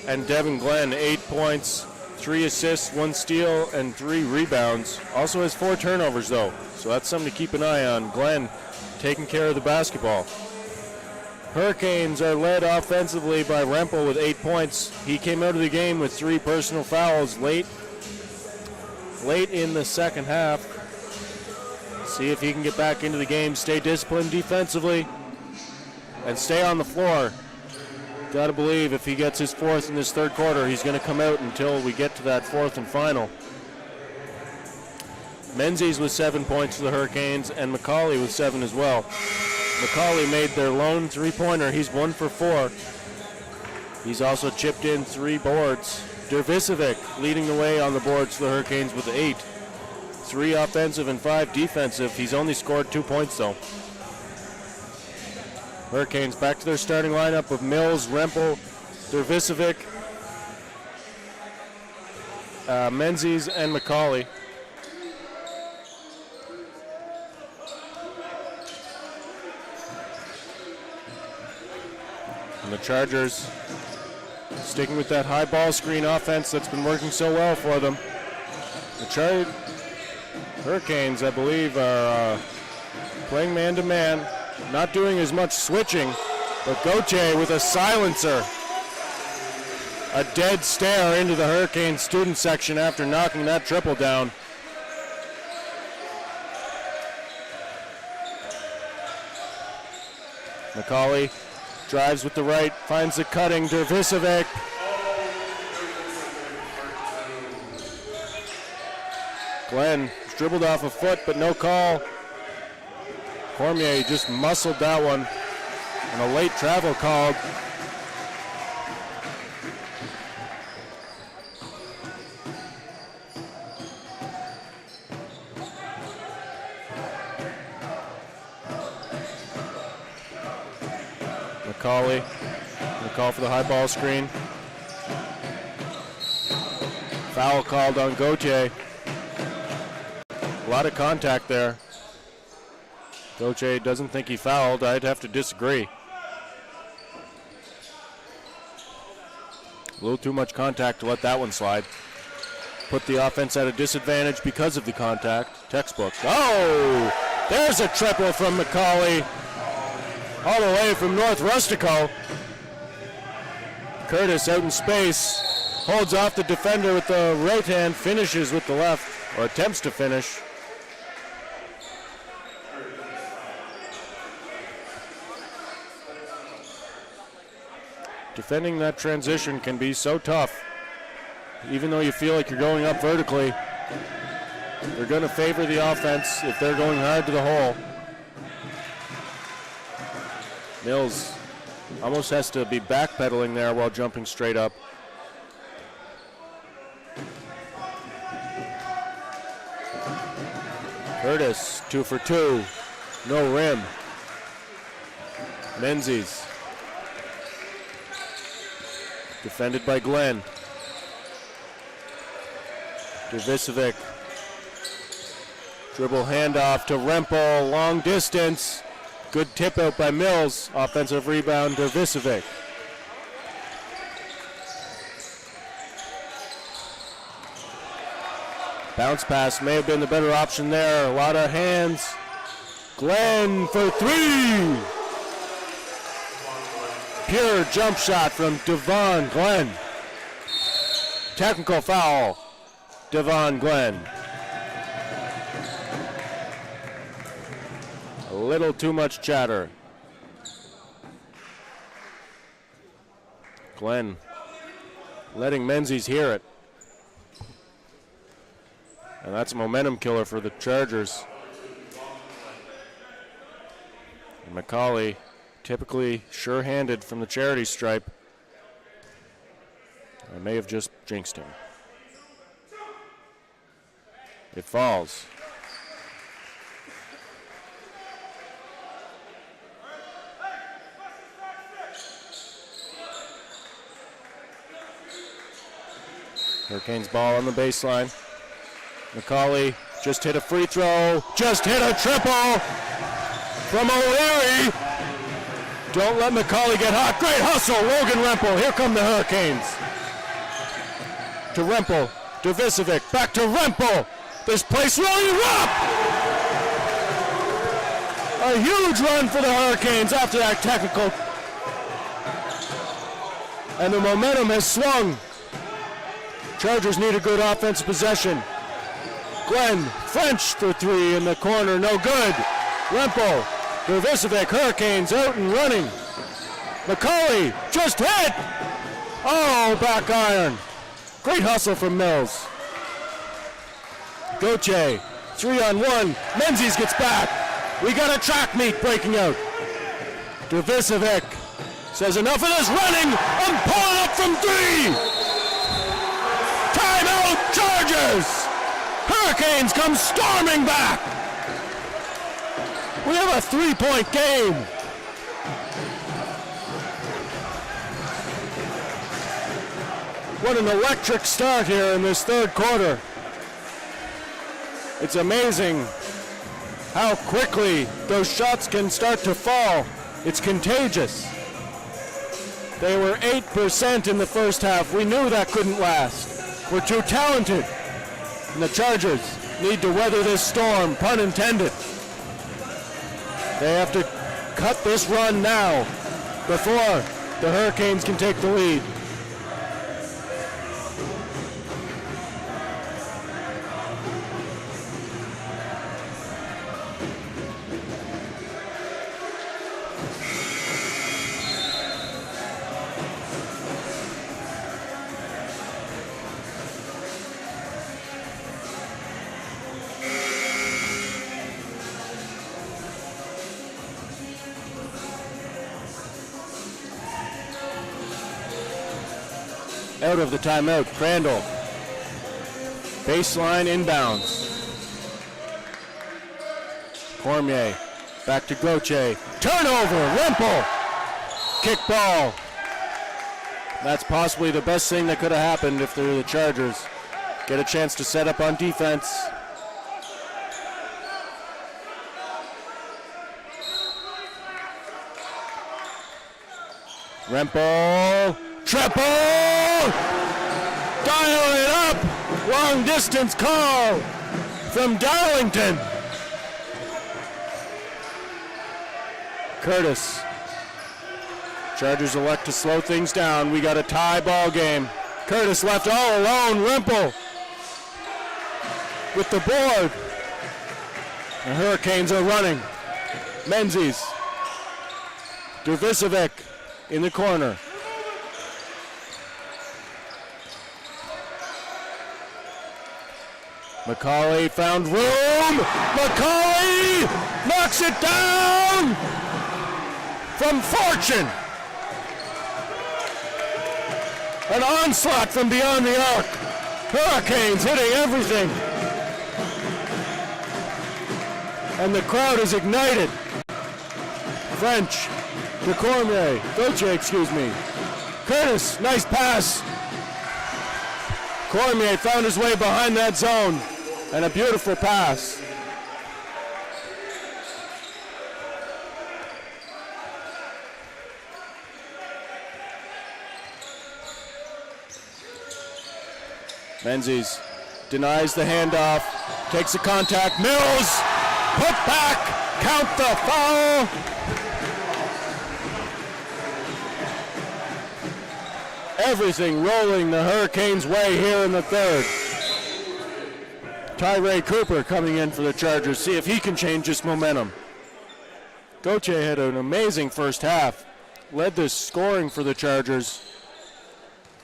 And Devin Glenn, 8 points, 3 assists, 1 steal, and 3 rebounds. Also has 4 turnovers, though, so that's something to keep an eye on. Glenn taking care of the basketball. Hurricanes are led offensively by Rempel with 8 points. He came out of the game with 3 personal fouls late in the second half. See if he can get back into the game, stay disciplined defensively, and stay on the floor. Got to believe if he gets his 4th in this third quarter, he's going to come out until we get to that 4th and final. Menzies with 7 points for the Hurricanes, and McCauley with 7 as well. McCauley made their lone three-pointer. He's 1 for 4. He's also chipped in 3 boards. Dervisevic leading the way on the boards for the Hurricanes with 8. 3 offensive and 5 defensive. He's only scored 2 points, though. Hurricanes back to their starting lineup of Mills, Rempel, Dervisevic, Menzies, and McCauley. And the Chargers sticking with that high ball screen offense that's been working so well for them. The Hurricanes, I believe, are playing man-to-man, not doing as much switching, but Gauthier with a silencer. A dead stare into the Hurricane student section after knocking that triple down. McCauley drives with the right, finds the cutting, Dervisevic. Glenn dribbled off a foot, but no call. Cormier just muscled that one, and a late travel called. McCauley, the call for the high ball screen. Foul called on Gauthier. A lot of contact there. Gauthier doesn't think he fouled. I'd have to disagree. A little too much contact to let that one slide. Put the offense at a disadvantage because of the contact. Textbook. Oh! There's a triple from McCauley. All the way from North Rustico. Curtis out in space. Holds off the defender with the right hand. Finishes with the left. Or attempts to finish. Defending that transition can be so tough. Even though you feel like you're going up vertically, they're going to favor the offense if they're going hard to the hole. Mills almost has to be backpedaling there while jumping straight up. Curtis, 2 for 2. No rim. Menzies. Defended by Glenn. Dervisevic. Dribble handoff to Rempel, long distance. Good tip out by Mills. Offensive rebound, Dervisevic. Bounce pass may have been the better option there. A lot of hands. Glenn for three. Pure jump shot from Devon Glenn. Technical foul, Devon Glenn. A little too much chatter. Glenn letting Menzies hear it. And that's a momentum killer for the Chargers. And McCauley, typically sure-handed from the charity stripe. I may have just jinxed him. It falls. Hurricanes ball on the baseline. McCauley just hit a free throw, just hit a triple from O'Leary. Don't let McCauley get hot. Great hustle, Logan Rempel. Here come the Hurricanes. To Rempel, to Visevic, back to Rempel. This place really rough. A huge run for the Hurricanes after that technical. And the momentum has swung. Chargers need a good offensive possession. Glenn, French for three in the corner, no good. Rempel, to Visevic, Hurricanes out and running. McCauley just hit. Oh, back iron. Great hustle from Mills. Gauthier, 3-on-1. Menzies gets back. We got a track meet breaking out. To Visevic. Says enough of this running. I'm pulling up from three. Timeout, Chargers. Hurricanes come storming back. We have a 3-point game. What an electric start here in this third quarter. It's amazing how quickly those shots can start to fall. It's contagious. They were 8% in the first half. We knew that couldn't last. We're too talented. And the Chargers need to weather this storm, pun intended. They have to cut this run now before the Hurricanes can take the lead. Out of the timeout, Crandall. Baseline inbounds. Cormier, back to Gauthier. Turnover, Rempel. Kick ball. That's possibly the best thing that could have happened if they're the Chargers. Get a chance to set up on defense. Rempel. Triple! Dial it up! Long distance call from Darlington. Curtis. Chargers elect to slow things down. We got a tie ball game. Curtis left all alone. Rempel with the board. The Hurricanes are running. Menzies. Visevic in the corner. McCauley found room. McCauley knocks it down from Fortune. An onslaught from beyond the arc. Hurricanes hitting everything. And the crowd is ignited. French to Cormier. Gauthier, excuse me. Curtis, nice pass. Cormier found his way behind that zone. And a beautiful pass. Menzies denies the handoff, takes the contact. Mills, put back, count the foul. Everything rolling the Hurricanes' way here in the third. Tyree Cooper coming in for the Chargers. See if he can change this momentum. Gauthier had an amazing first half. Led the scoring for the Chargers.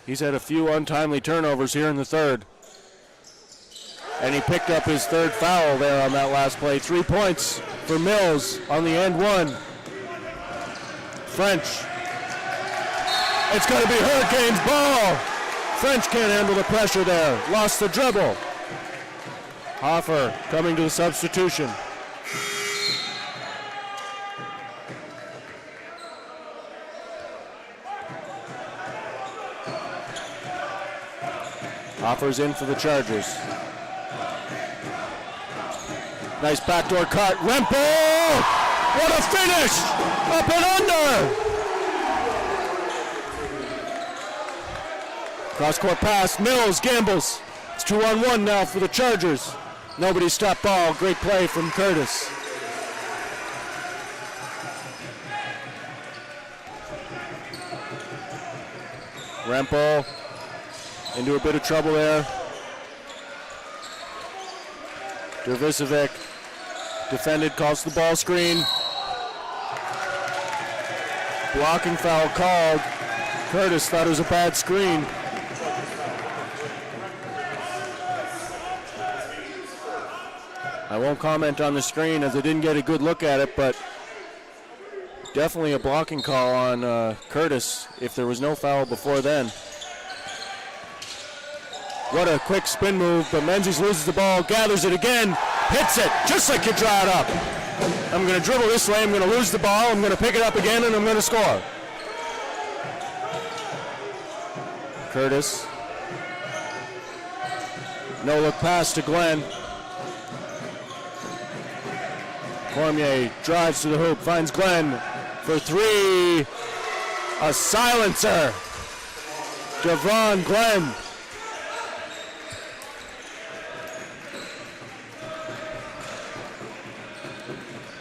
He's had a few untimely turnovers here in the third. And he picked up his third foul there on that last play. 3 points for Mills on the end one. French. It's going to be Hurricanes ball. French can't handle the pressure there. Lost the dribble. Hoffer coming to the substitution. Hoffer's in for the Chargers. Nice backdoor cut. Rempel! What a finish! Up and under! Cross-court pass. Mills gambles. It's 2-on-1 now for the Chargers. Nobody stopped ball. Great play from Curtis. Rempel into a bit of trouble there. Dervisevic defended, calls the ball screen. Blocking foul called. Curtis thought it was a bad screen. I won't comment on the screen as I didn't get a good look at it, but definitely a blocking call on Curtis if there was no foul before then. What a quick spin move, but Menzies loses the ball, gathers it again, hits it, just like you draw it up. I'm going to dribble this way, I'm going to lose the ball, I'm going to pick it up again, and I'm going to score. Curtis. No look pass to Glenn. Cormier drives to the hoop, finds Glenn for three. A silencer. Devon Glenn.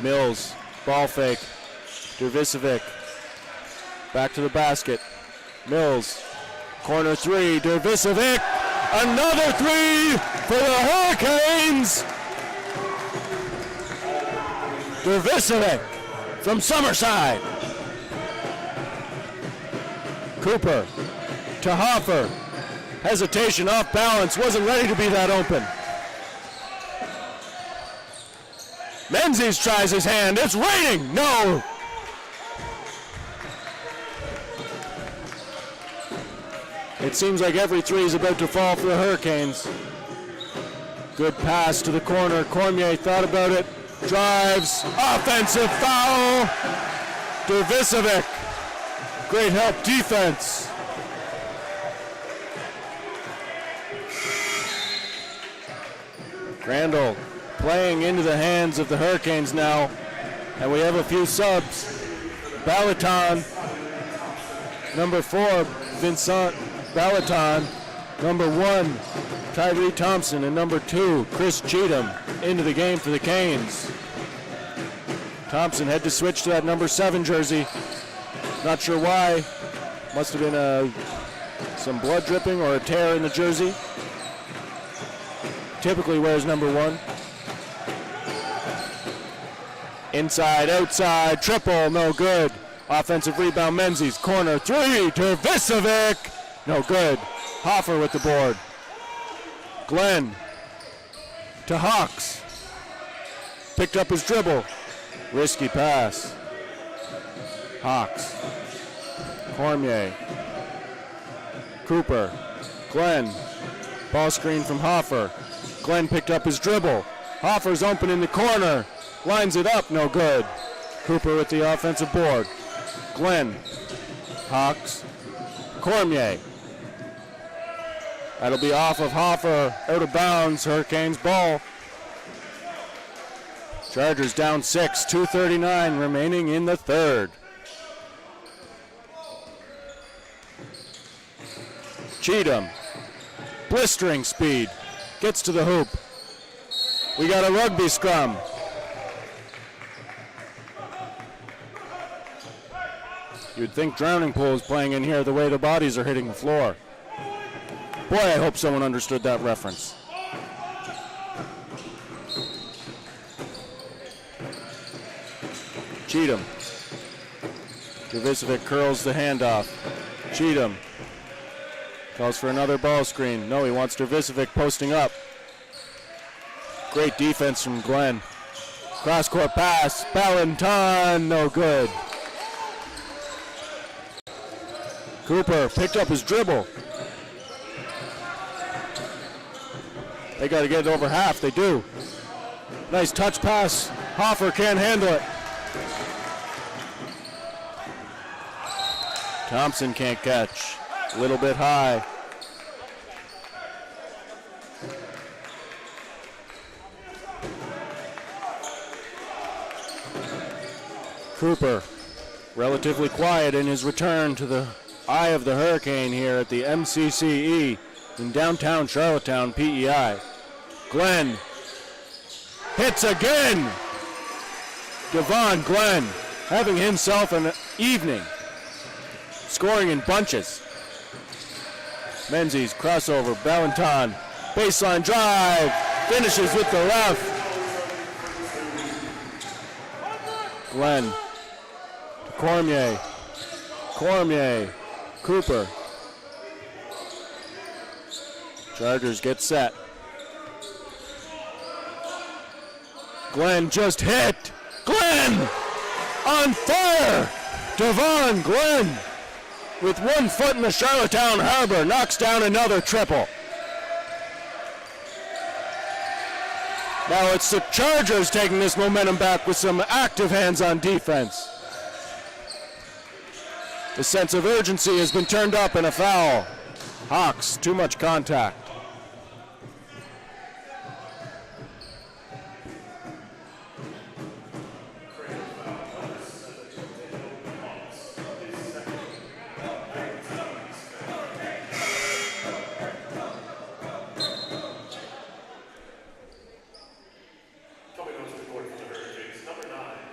Mills, ball fake. Dervisevic back to the basket. Mills, corner three. Dervisevic, another three for the Hurricanes. Dervisevic from Summerside. Cooper to Hoffer. Hesitation, off balance, wasn't ready to be that open. Menzies tries his hand, it's raining, no! It seems like every three is about to fall for the Hurricanes. Good pass to the corner, Cormier thought about it, drives, offensive foul, Dervisevic. Great help defense. Crandall playing into the hands of the Hurricanes now, and we have a few subs. Balaton, number 4, Vincent Balaton, number 1, Tyree Thompson, and number 2, Chris Cheatham, into the game for the Canes. Thompson had to switch to that number 7 jersey. Not sure why. Must have been some blood dripping or a tear in the jersey. Typically wears number 1. Inside, outside, triple, no good. Offensive rebound, Menzies, corner 3, Dervisevic, no good. Hoffer with the board. Glenn to Hawks. Picked up his dribble. Risky pass. Hawks. Cormier. Cooper. Glenn. Ball screen from Hoffer. Glenn picked up his dribble. Hoffer's open in the corner. Lines it up, no good. Cooper with the offensive board. Glenn. Hawks. Cormier. That'll be off of Hoffer, out of bounds, Hurricanes ball. Chargers down 6, 2:39 remaining in the third. Cheatham, blistering speed, gets to the hoop. We got a rugby scrum. You'd think Drowning Pool is playing in here the way the bodies are hitting the floor. Boy, I hope someone understood that reference. Cheatham. Dervisevic curls the handoff. Cheatham calls for another ball screen. No, he wants Dervisevic posting up. Great defense from Glenn. Cross-court pass. Ballantyne, no good. Cooper picked up his dribble. They got to get it over half. They do. Nice touch pass. Hoffer can't handle it. Thompson can't catch. A little bit high. Cooper, relatively quiet in his return to the eye of the hurricane here at the MCCE in downtown Charlottetown, PEI. Glenn hits again. Devon Glenn having himself an evening, scoring in bunches. Menzies crossover, Ballantyne, baseline drive, finishes with the left. Glenn to Cormier, Cormier, Cooper. Chargers get set. Glenn just hit. Glenn on fire. Devon Glenn with 1 foot in the Charlottetown Harbor knocks down another triple. Now it's the Chargers taking this momentum back with some active hands on defense. The sense of urgency has been turned up in a foul. Hawks, too much contact.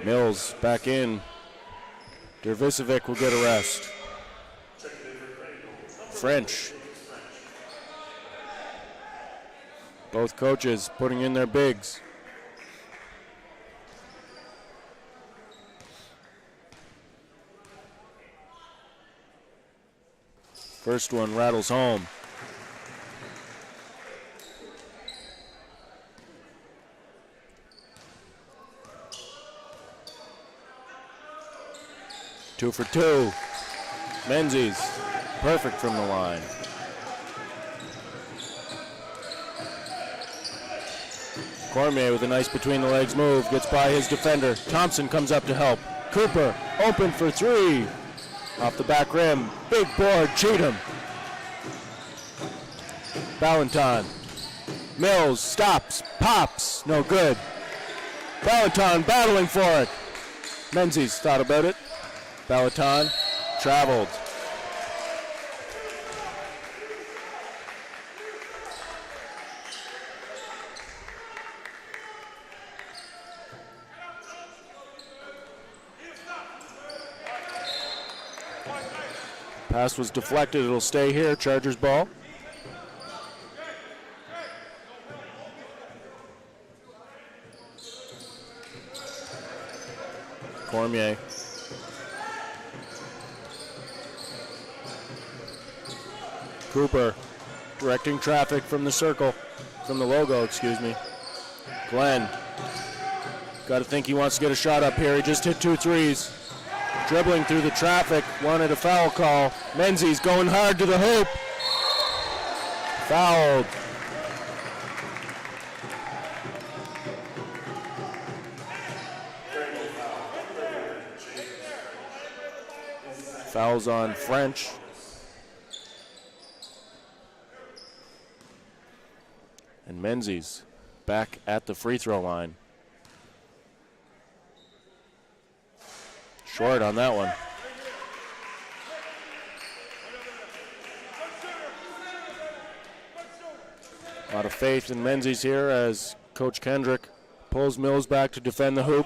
Mills back in. Dervisevic will get a rest. French. Both coaches putting in their bigs. First one rattles home. Two for two. Menzies, perfect from the line. Cormier with a nice between the legs move, gets by his defender. Thompson comes up to help. Cooper, open for three. Off the back rim, big board, Cheatham. Ballantyne. Mills stops, pops, no good. Ballantyne battling for it. Menzies thought about it. Ballantyne traveled. Pass was deflected. It'll stay here. Chargers ball. Cormier. Cooper directing traffic from the circle, from the logo, excuse me. Glenn, got to think he wants to get a shot up here. He just hit 2 threes. Dribbling through the traffic, wanted a foul call. Menzies going hard to the hoop. Fouled. Fouls on French. And Menzies back at the free throw line. Short on that one. A lot of faith in Menzies here as Coach Kendrick pulls Mills back to defend the hoop.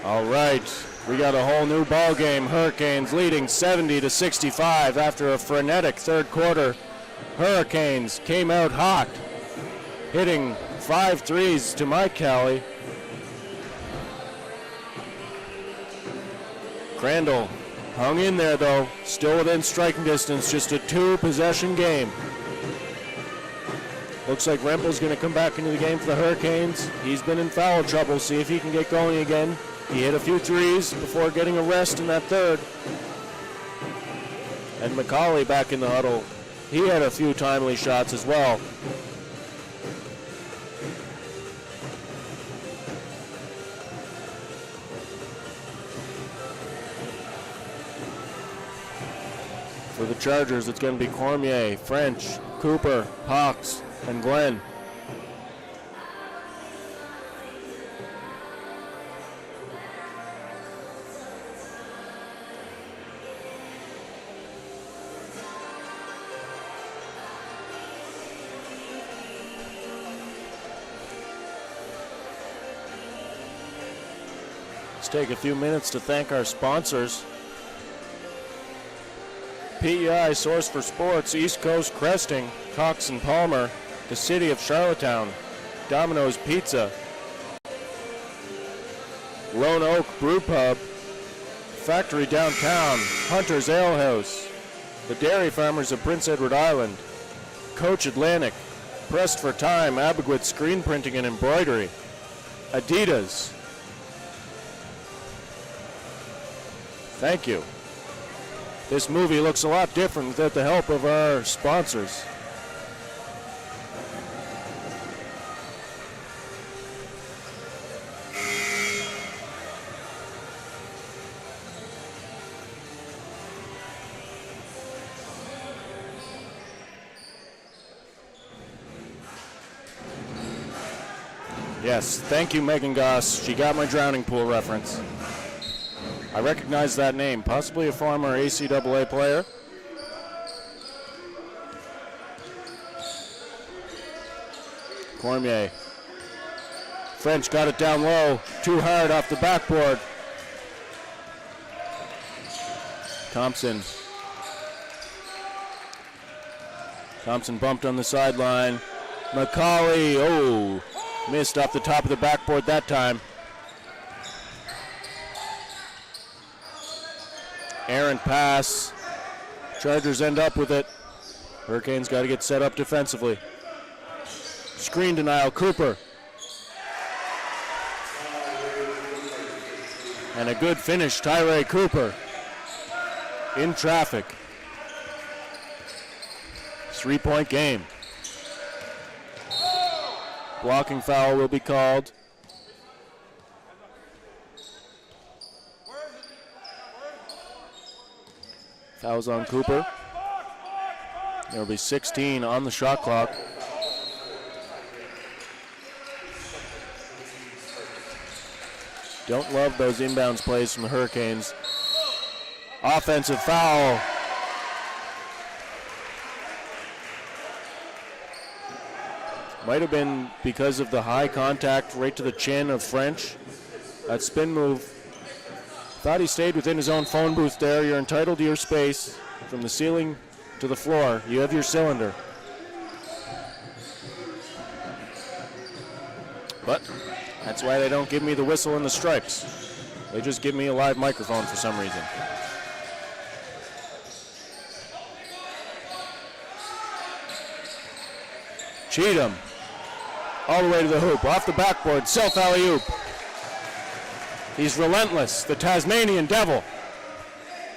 All right, we got a whole new ball game. Hurricanes leading 70-65 after a frenetic third quarter. Hurricanes came out hot, hitting 5 threes to Mike Kelly. Crandall hung in there though, still within striking distance, just a 2-possession game. Looks like Rempel's going to come back into the game for the Hurricanes. He's been in foul trouble, see if he can get going again. He hit a few threes before getting a rest in that third. And McCauley back in the huddle. He had a few timely shots as well. For the Chargers, it's going to be Cormier, French, Cooper, Hawks, and Glenn. Let's take a few minutes to thank our sponsors. PEI, Source for Sports, East Coast Cresting, Cox and Palmer, the City of Charlottetown, Domino's Pizza, Lone Oak Brew Pub, Factory Downtown, Hunter's Ale House, the Dairy Farmers of Prince Edward Island, Coach Atlantic, Pressed for Time, Abeguit Screen Printing and Embroidery, Adidas. Thank you. This movie looks a lot different without the help of our sponsors. Yes, thank you, Megan Goss. She got my drowning pool reference. I recognize that name, possibly a former ACAA player. Cormier. French got it down low, too hard off the backboard. Thompson. Thompson bumped on the sideline. McCauley, oh, missed off the top of the backboard that time. Errant pass. Chargers end up with it. Hurricanes got to get set up defensively. Screen denial, Cooper. And a good finish, Tyree Cooper. In traffic. 3-point game. Blocking foul will be called. Foul's on Cooper. There will be 16 on the shot clock. Don't love those inbounds plays from the Hurricanes. Offensive foul. Might have been because of the high contact right to the chin of French. That spin move. Thought he stayed within his own phone booth there. You're entitled to your space from the ceiling to the floor. You have your cylinder. But that's why they don't give me the whistle and the stripes. They just give me a live microphone for some reason. Cheatham, all the way to the hoop, off the backboard, self alley-oop. He's relentless, the Tasmanian Devil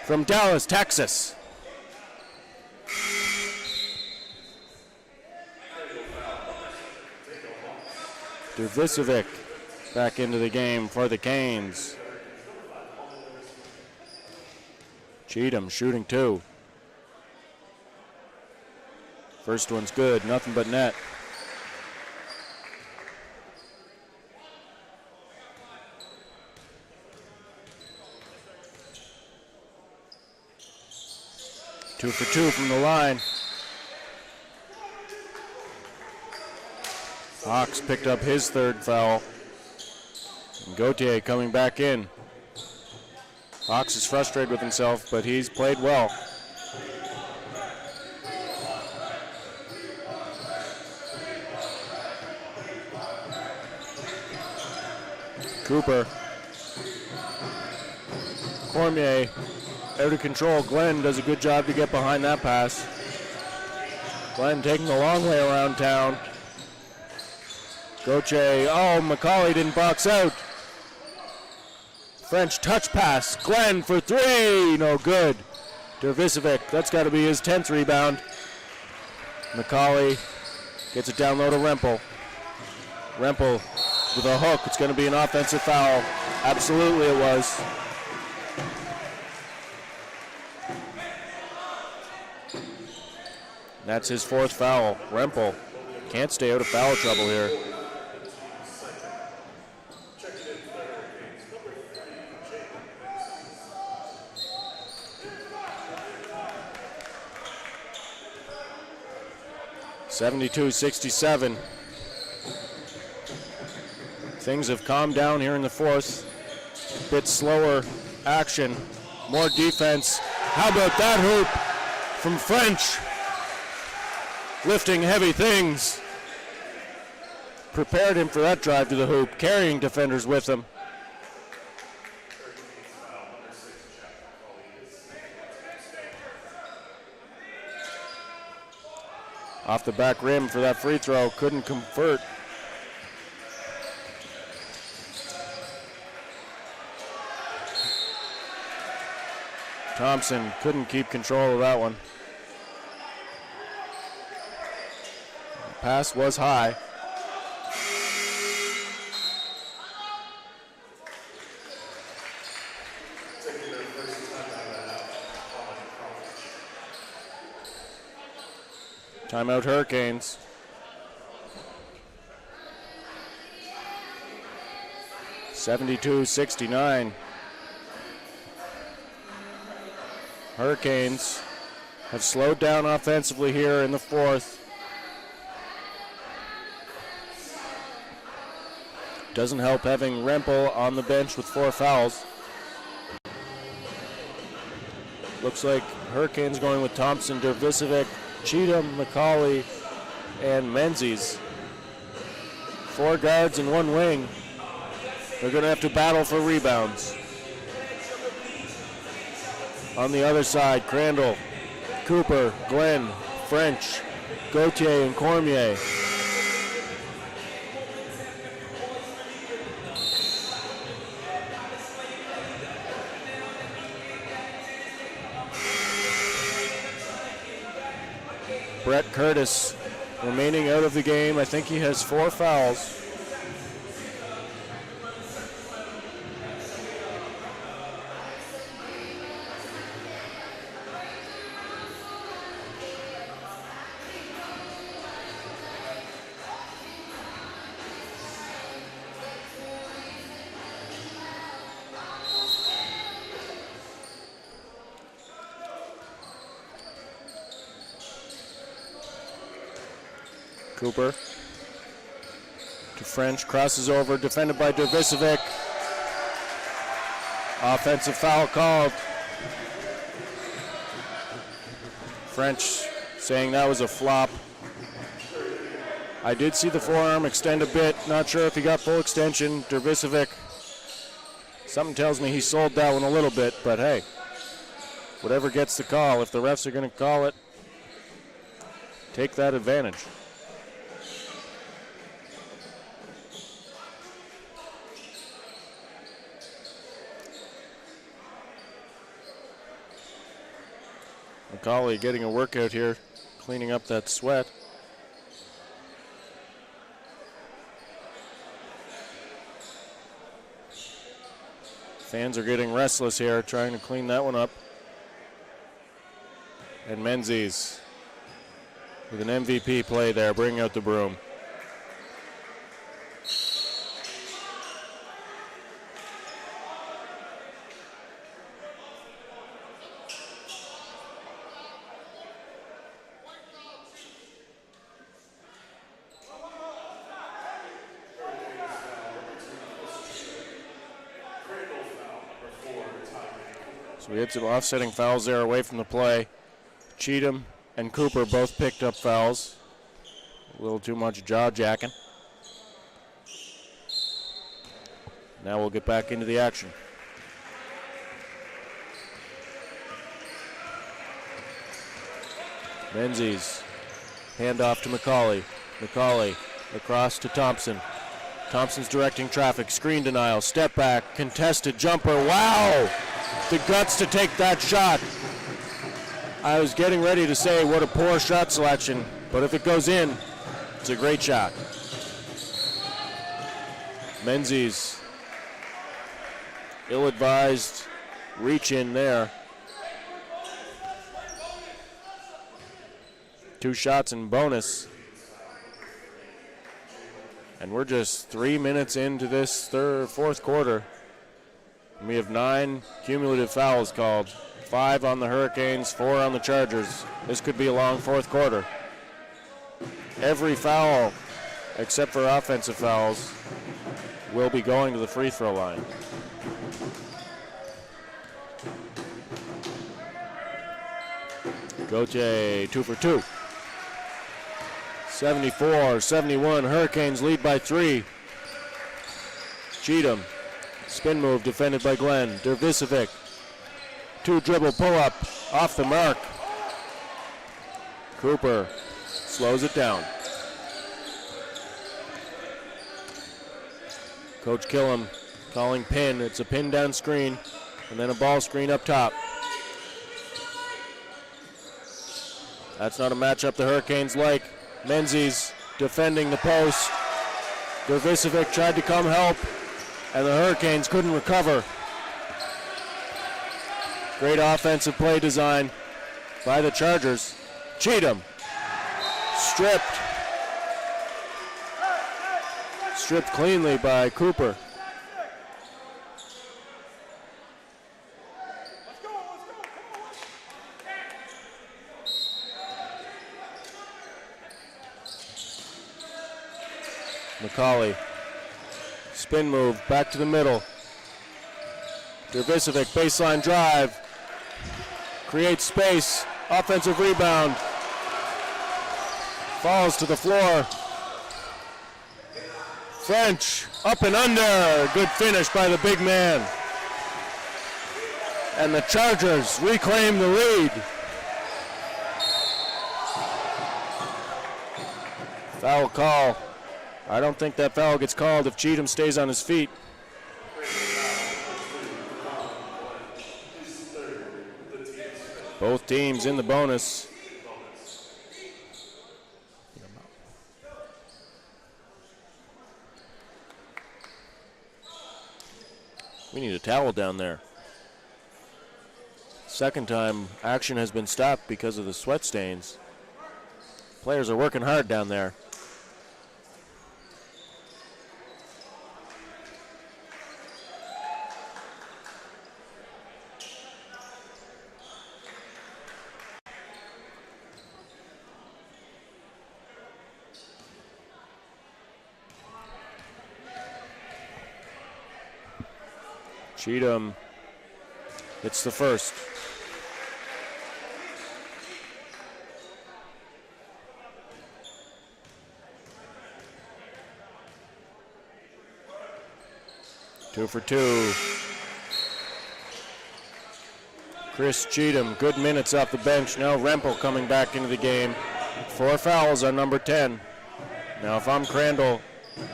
from Dallas, Texas. Duvisovic back into the game for the Canes. Cheatham shooting 2. First one's good, nothing but net. 2 for 2 from the line. Hawks picked up his third foul. And Gauthier coming back in. Hawks is frustrated with himself, but he's played well. Cooper. Cormier out of control. Glenn does a good job to get behind that pass. Glenn taking the long way around town. Gauthier, oh, McCauley didn't box out. French touch pass. Glenn for three, no good. Dervisevic, that's got to be his 10th rebound. McCauley gets it down low to Rempel. Rempel with a hook, it's going to be an offensive foul. Absolutely it was. That's his 4th foul. Rempel can't stay out of foul trouble here. (72-67). Things have calmed down here in the 4th. Bit slower action, more defense. How about that hoop from French? Lifting heavy things. Prepared him for that drive to the hoop, carrying defenders with him. Off the back rim for that free throw, couldn't convert. Thompson couldn't keep control of that one. The pass was high. Timeout Hurricanes. (72-69). Hurricanes have slowed down offensively here in the 4th. Doesn't help having Rempel on the bench with 4 fouls. Looks like Hurricanes going with Thompson, Dervisevic, Cheatham, McCauley, and Menzies. 4 guards and 1 wing. They're going to have to battle for rebounds. On the other side, Crandall, Cooper, Glenn, French, Gauthier, and Cormier. Brett Curtis remaining out of the game. I think he has 4 fouls. Cooper to French, crosses over, defended by Dervisevic. Offensive foul called. French saying that was a flop. I did see the forearm extend a bit. Not sure if he got full extension. Dervisevic, something tells me he sold that one a little bit, but hey, whatever gets the call. If the refs are going to call it, take that advantage. McCauley getting a workout here, cleaning up that sweat. Fans are getting restless here, trying to clean that one up. And Menzies with an MVP play there, bringing out the broom. So we had some offsetting fouls there away from the play. Cheatham and Cooper both picked up fouls. A little too much jaw jacking. Now we'll get back into the action. Menzies, handoff to McCauley. McCauley across to Thompson. Thompson's directing traffic, screen denial, step back, contested jumper. Wow! The guts to take that shot. I was getting ready to say what a poor shot selection, but if it goes in, it's a great shot. Menzies, ill-advised reach in there. 2 shots in bonus. And we're just 3 minutes into this fourth quarter. And we have 9 cumulative fouls called. 5 on the Hurricanes, 4 on the Chargers. This could be a long fourth quarter. Every foul, except for offensive fouls, will be going to the free throw line. Gauthier, 2 for 2. 74-71, Hurricanes lead by 3. Cheatham, spin move defended by Glenn. Dervisevic, 2 dribble pull-up, off the mark. Cooper slows it down. Coach Killam calling pin. It's a pin down screen, and then a ball screen up top. That's not a matchup the Hurricanes like. Menzies defending the post. Dervisevic tried to come help, and the Hurricanes couldn't recover. Great offensive play design by the Chargers. Cheatham stripped. Stripped cleanly by Cooper. McCauley, spin move, back to the middle. Dervisevic, baseline drive, creates space, offensive rebound, falls to the floor. French, up and under, good finish by the big man. And the Chargers reclaim the lead. Foul call. I don't think that foul gets called if Cheatham stays on his feet. Both teams in the bonus. We need a towel down there. Second time action has been stopped because of the sweat stains. Players are working hard down there. Cheatham hits the first. Two for 2. Chris Cheatham, good minutes off the bench. Now Rempel coming back into the game. 4 fouls on number 10. Now if I'm Crandall,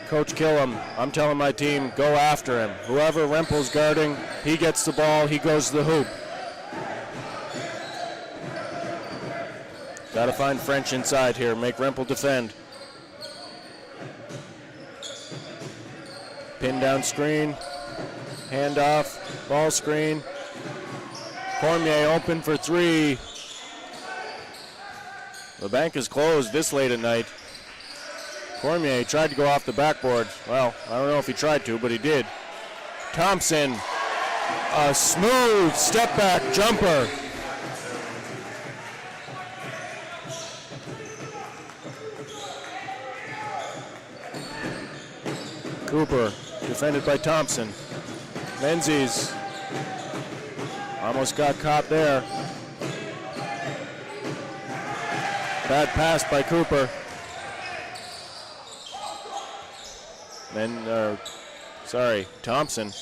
Coach Killam, I'm telling my team, go after him. Whoever Rempel's guarding, he gets the ball, he goes to the hoop. Got to find French inside here, make Rempel defend. Pin down screen, handoff, ball screen. Cormier open for 3. The bank is closed this late at night. Cormier tried to go off the backboard. Well, I don't know if he tried to, but he did. Thompson, a smooth step-back jumper. Cooper, defended by Thompson. Menzies, Almost got caught there. Bad pass by Cooper. Then, Thompson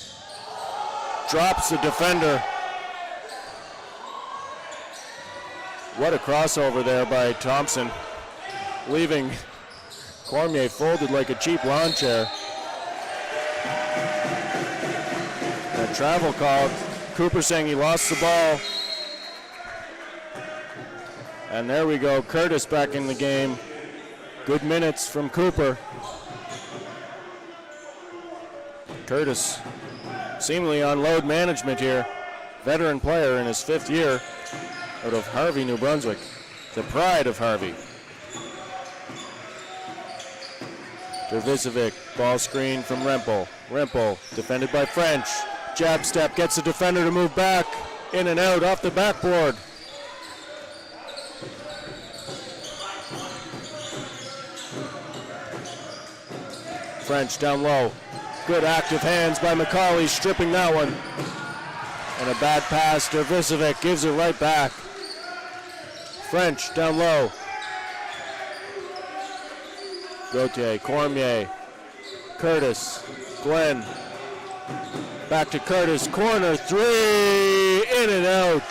drops the defender. What a crossover there by Thompson, leaving Cormier folded like a cheap lawn chair. A travel call. Cooper saying he lost the ball. And there we go, Curtis back in the game. Good minutes from Cooper. Curtis seemingly on load management here. Veteran player in his 5th year out of Harvey, New Brunswick. The pride of Harvey. Dervisevic, ball screen from Rempel. Rempel, defended by French. Jab step, gets the defender to move back. In and out, off the backboard. French down low. Good active hands by McCauley, stripping that one. And a bad pass, Dervisevic gives it right back. French down low. Gauthier, Cormier, Curtis, Glenn. Back to Curtis, corner 3, in and out.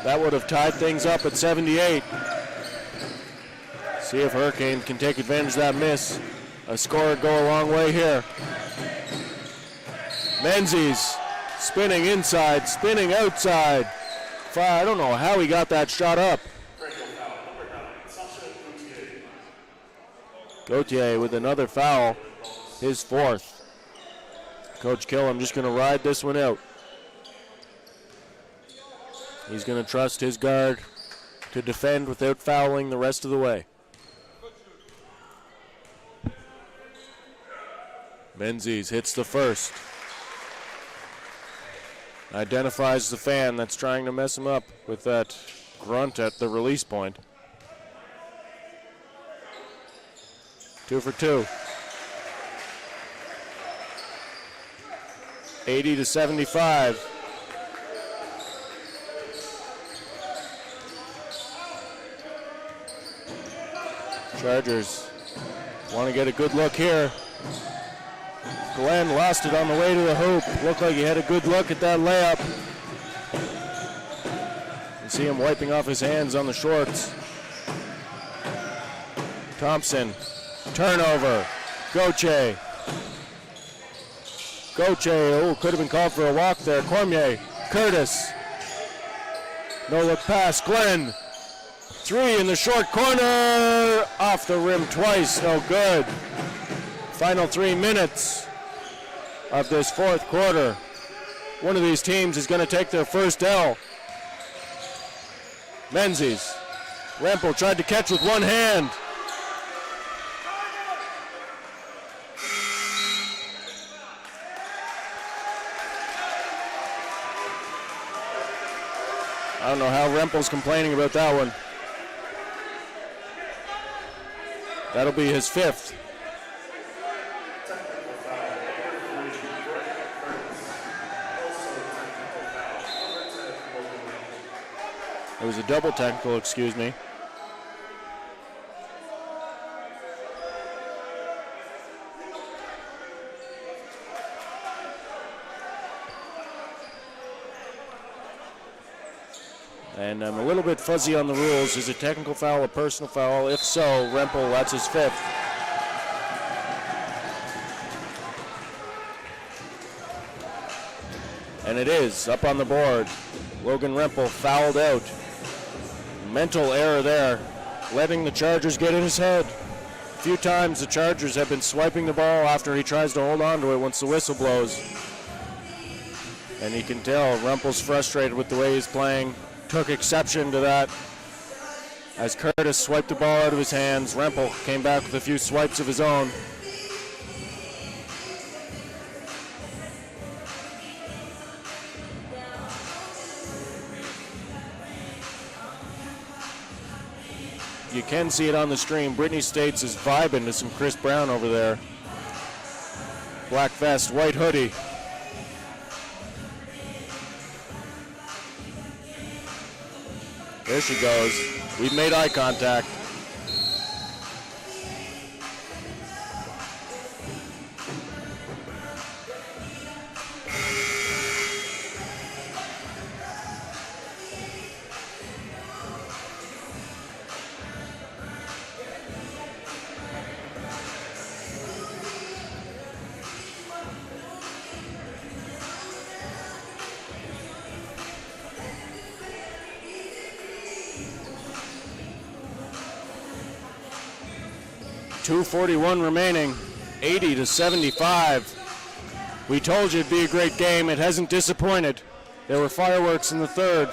That would have tied things up at 78. See if Hurricane can take advantage of that miss. A score would go a long way here. Menzies spinning inside, spinning outside. I don't know how he got that shot up. Gauthier with another foul, his 4th. Coach Killam just going to ride this one out. He's going to trust his guard to defend without fouling the rest of the way. Menzies hits the first. Identifies the fan that's trying to mess him up with that grunt at the release point. 2 for 2. 80-75. Chargers want to get a good look here. Glenn lost it on the way to the hoop. Looked like he had a good look at that layup. You see him wiping off his hands on the shorts. Thompson, turnover. Gauthier. Gauthier, could have been called for a walk there. Cormier, Curtis. No look pass, Glenn. 3 in the short corner. Off the rim twice, no good. Final 3 minutes of this 4th quarter. One of these teams is going to take their first L. Menzies. Rempel tried to catch with one hand. I don't know how Rempel's complaining about that one. That'll be his 5th. It was a double technical, excuse me. And I'm a little bit fuzzy on the rules. Is a technical foul a personal foul? If so, Rempel, that's his 5th. And it is up on the board. Logan Rempel fouled out. Mental error there, letting the Chargers get in his head. A few times the Chargers have been swiping the ball after he tries to hold on to it once the whistle blows. And you can tell Rempel's frustrated with the way he's playing. Took exception to that. As Curtis swiped the ball out of his hands, Rempel came back with a few swipes of his own. You can see it on the stream. Brittany States is vibing to some Chris Brown over there. Black vest, white hoodie. There she goes. We've made eye contact. .241 remaining, 80-75. We told you it'd be a great game. It hasn't disappointed. There were fireworks in the third.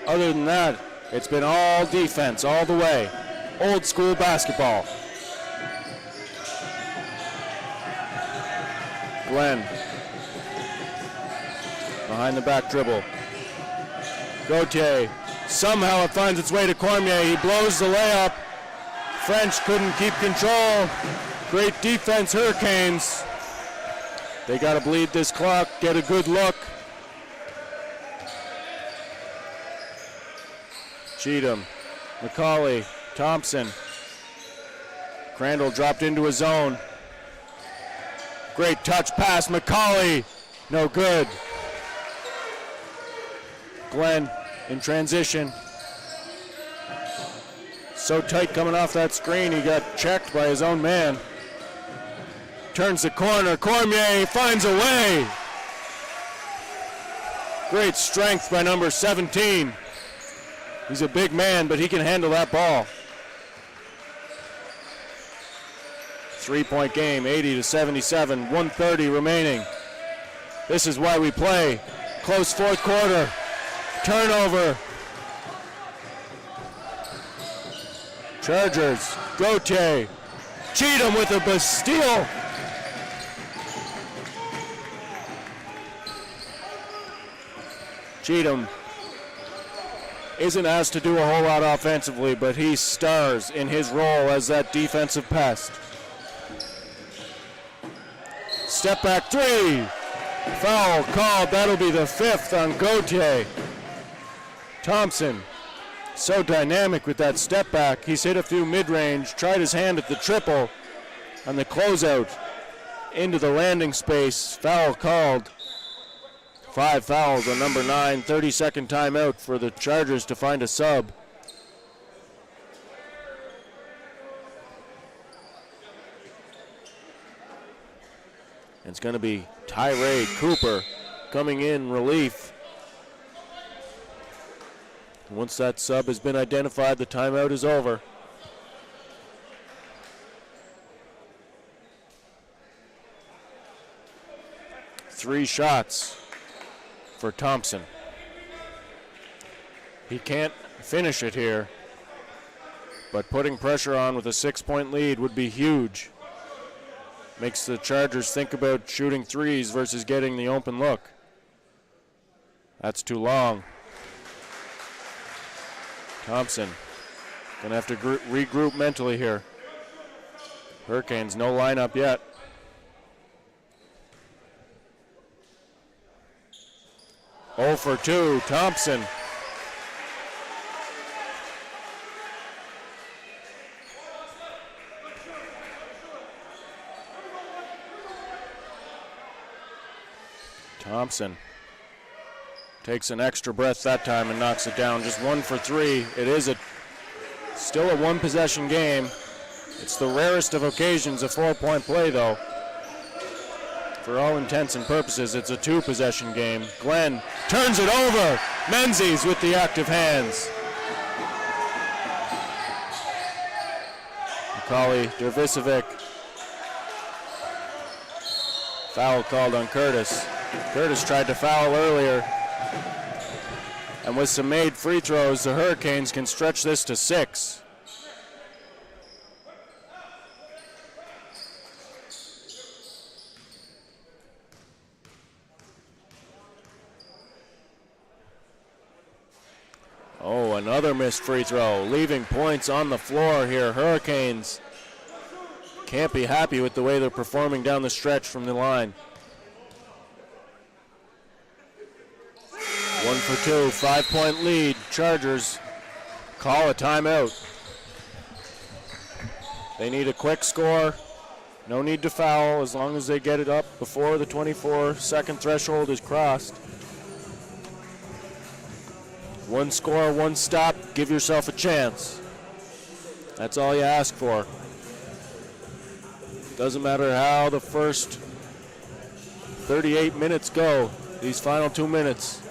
Other than that, it's been all defense all the way. Old school basketball. Glenn. Behind the back dribble. Gauthier. Somehow it finds its way to Cormier. He blows the layup. French couldn't keep control. Great defense, Hurricanes. They got to bleed this clock, get a good look. Cheatham, McCauley, Thompson. Crandall dropped into his zone. Great touch pass, McCauley. No good. Glenn in transition. So tight coming off that screen, he got checked by his own man. Turns the corner, Cormier finds a way. Great strength by number 17. He's a big man, but he can handle that ball. 3-point game, 80-77, 1:30 remaining. This is why we play. Close fourth quarter, turnover. Chargers, Gauthier, Cheatham with a steal. Cheatham isn't asked to do a whole lot offensively, but he stars in his role as that defensive pest. Step back three. Foul called. That'll be the fifth on Gauthier. Thompson. So dynamic with that step back. He's hit a few mid-range, tried his hand at the triple on the closeout into the landing space. Foul called. 5 fouls on number 9. 30-second timeout for the Chargers to find a sub. It's going to be Tyree Cooper coming in relief. Once that sub has been identified, the timeout is over. Three shots for Thompson. He can't finish it here, but putting pressure on with a 6-point lead would be huge. Makes the Chargers think about shooting threes versus getting the open look. That's too long. Thompson gonna have to regroup mentally here. Hurricanes, no lineup yet. Oh for 2, Thompson. Thompson takes an extra breath that time and knocks it down. Just 1 for 3. It is still a one-possession game. It's the rarest of occasions a 4-point play, though. For all intents and purposes, it's a 2-possession game. Glenn turns it over. Menzies with the active hands. McCauley, Dervisevic. Foul called on Curtis. Curtis tried to foul earlier. And with some made free throws, the Hurricanes can stretch this to 6. Oh, another missed free throw, leaving points on the floor here. Hurricanes can't be happy with the way they're performing down the stretch from the line. 1 for 2, 5-point lead. Chargers call a timeout. They need a quick score. No need to foul as long as they get it up before the 24-second threshold is crossed. One score, one stop, give yourself a chance. That's all you ask for. Doesn't matter how the first 38 minutes go, these final 2 minutes.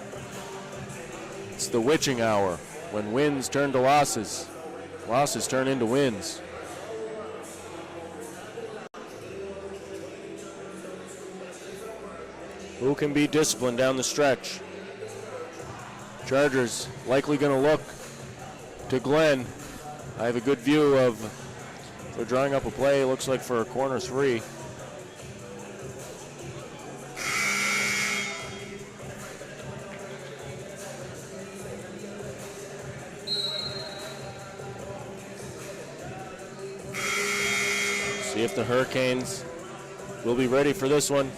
It's the witching hour when wins turn to losses. Losses turn into wins. Who can be disciplined down the stretch? Chargers likely going to look to Glenn. I have a good view of, they're drawing up a play, looks like for a corner 3. See if the Hurricanes will be ready for this one.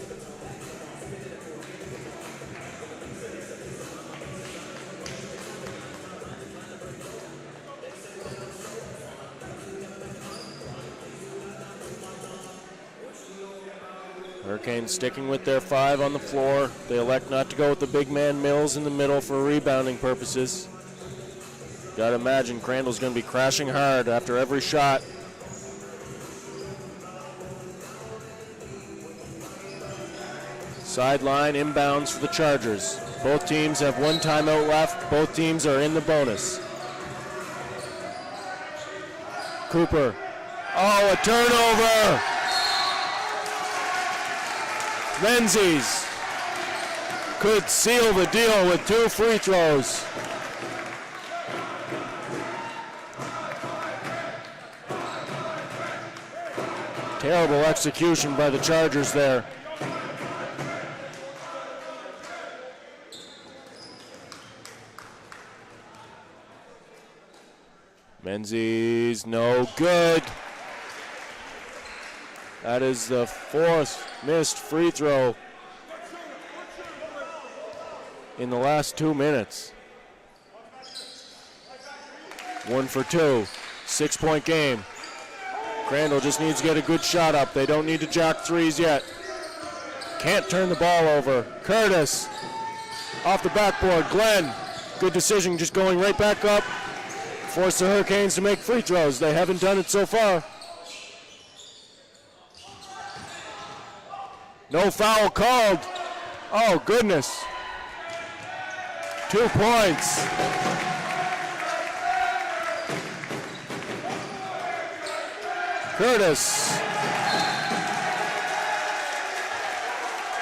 Hurricanes sticking with their 5 on the floor. They elect not to go with the big man Mills in the middle for rebounding purposes. Gotta imagine Crandall's gonna be crashing hard after every shot. Sideline inbounds for the Chargers. Both teams have one timeout left. Both teams are in the bonus. Cooper. Oh, a turnover! Menzies could seal the deal with 2 free throws. Terrible execution by the Chargers there. Menzies, no good. That is the 4th missed free throw in the last 2 minutes. 1 for 2, 6-point game. Crandall just needs to get a good shot up. They don't need to jack threes yet. Can't turn the ball over. Curtis off the backboard. Glenn, good decision, just going right back up. Force the Hurricanes to make free throws. They haven't done it so far. No foul called. Oh, goodness. 2 points. Curtis.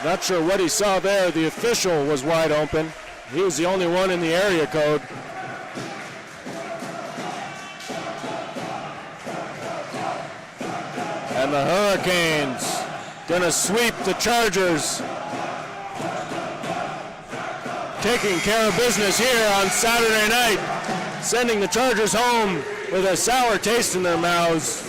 Not sure what he saw there. The official was wide open. He was the only one in the area code. And the Hurricanes gonna sweep the Chargers. Taking care of business here on Saturday night, sending the Chargers home with a sour taste in their mouths.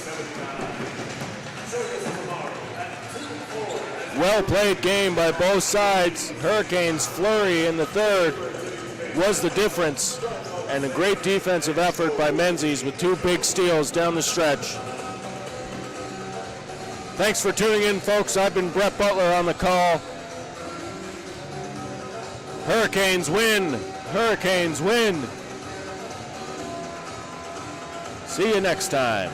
Well-played game by both sides. Hurricanes' flurry in the third was the difference, and a great defensive effort by Menzies with 2 big steals down the stretch. Thanks for tuning in, folks. I've been Brett Butler on the call. Hurricanes win. Hurricanes win. See you next time.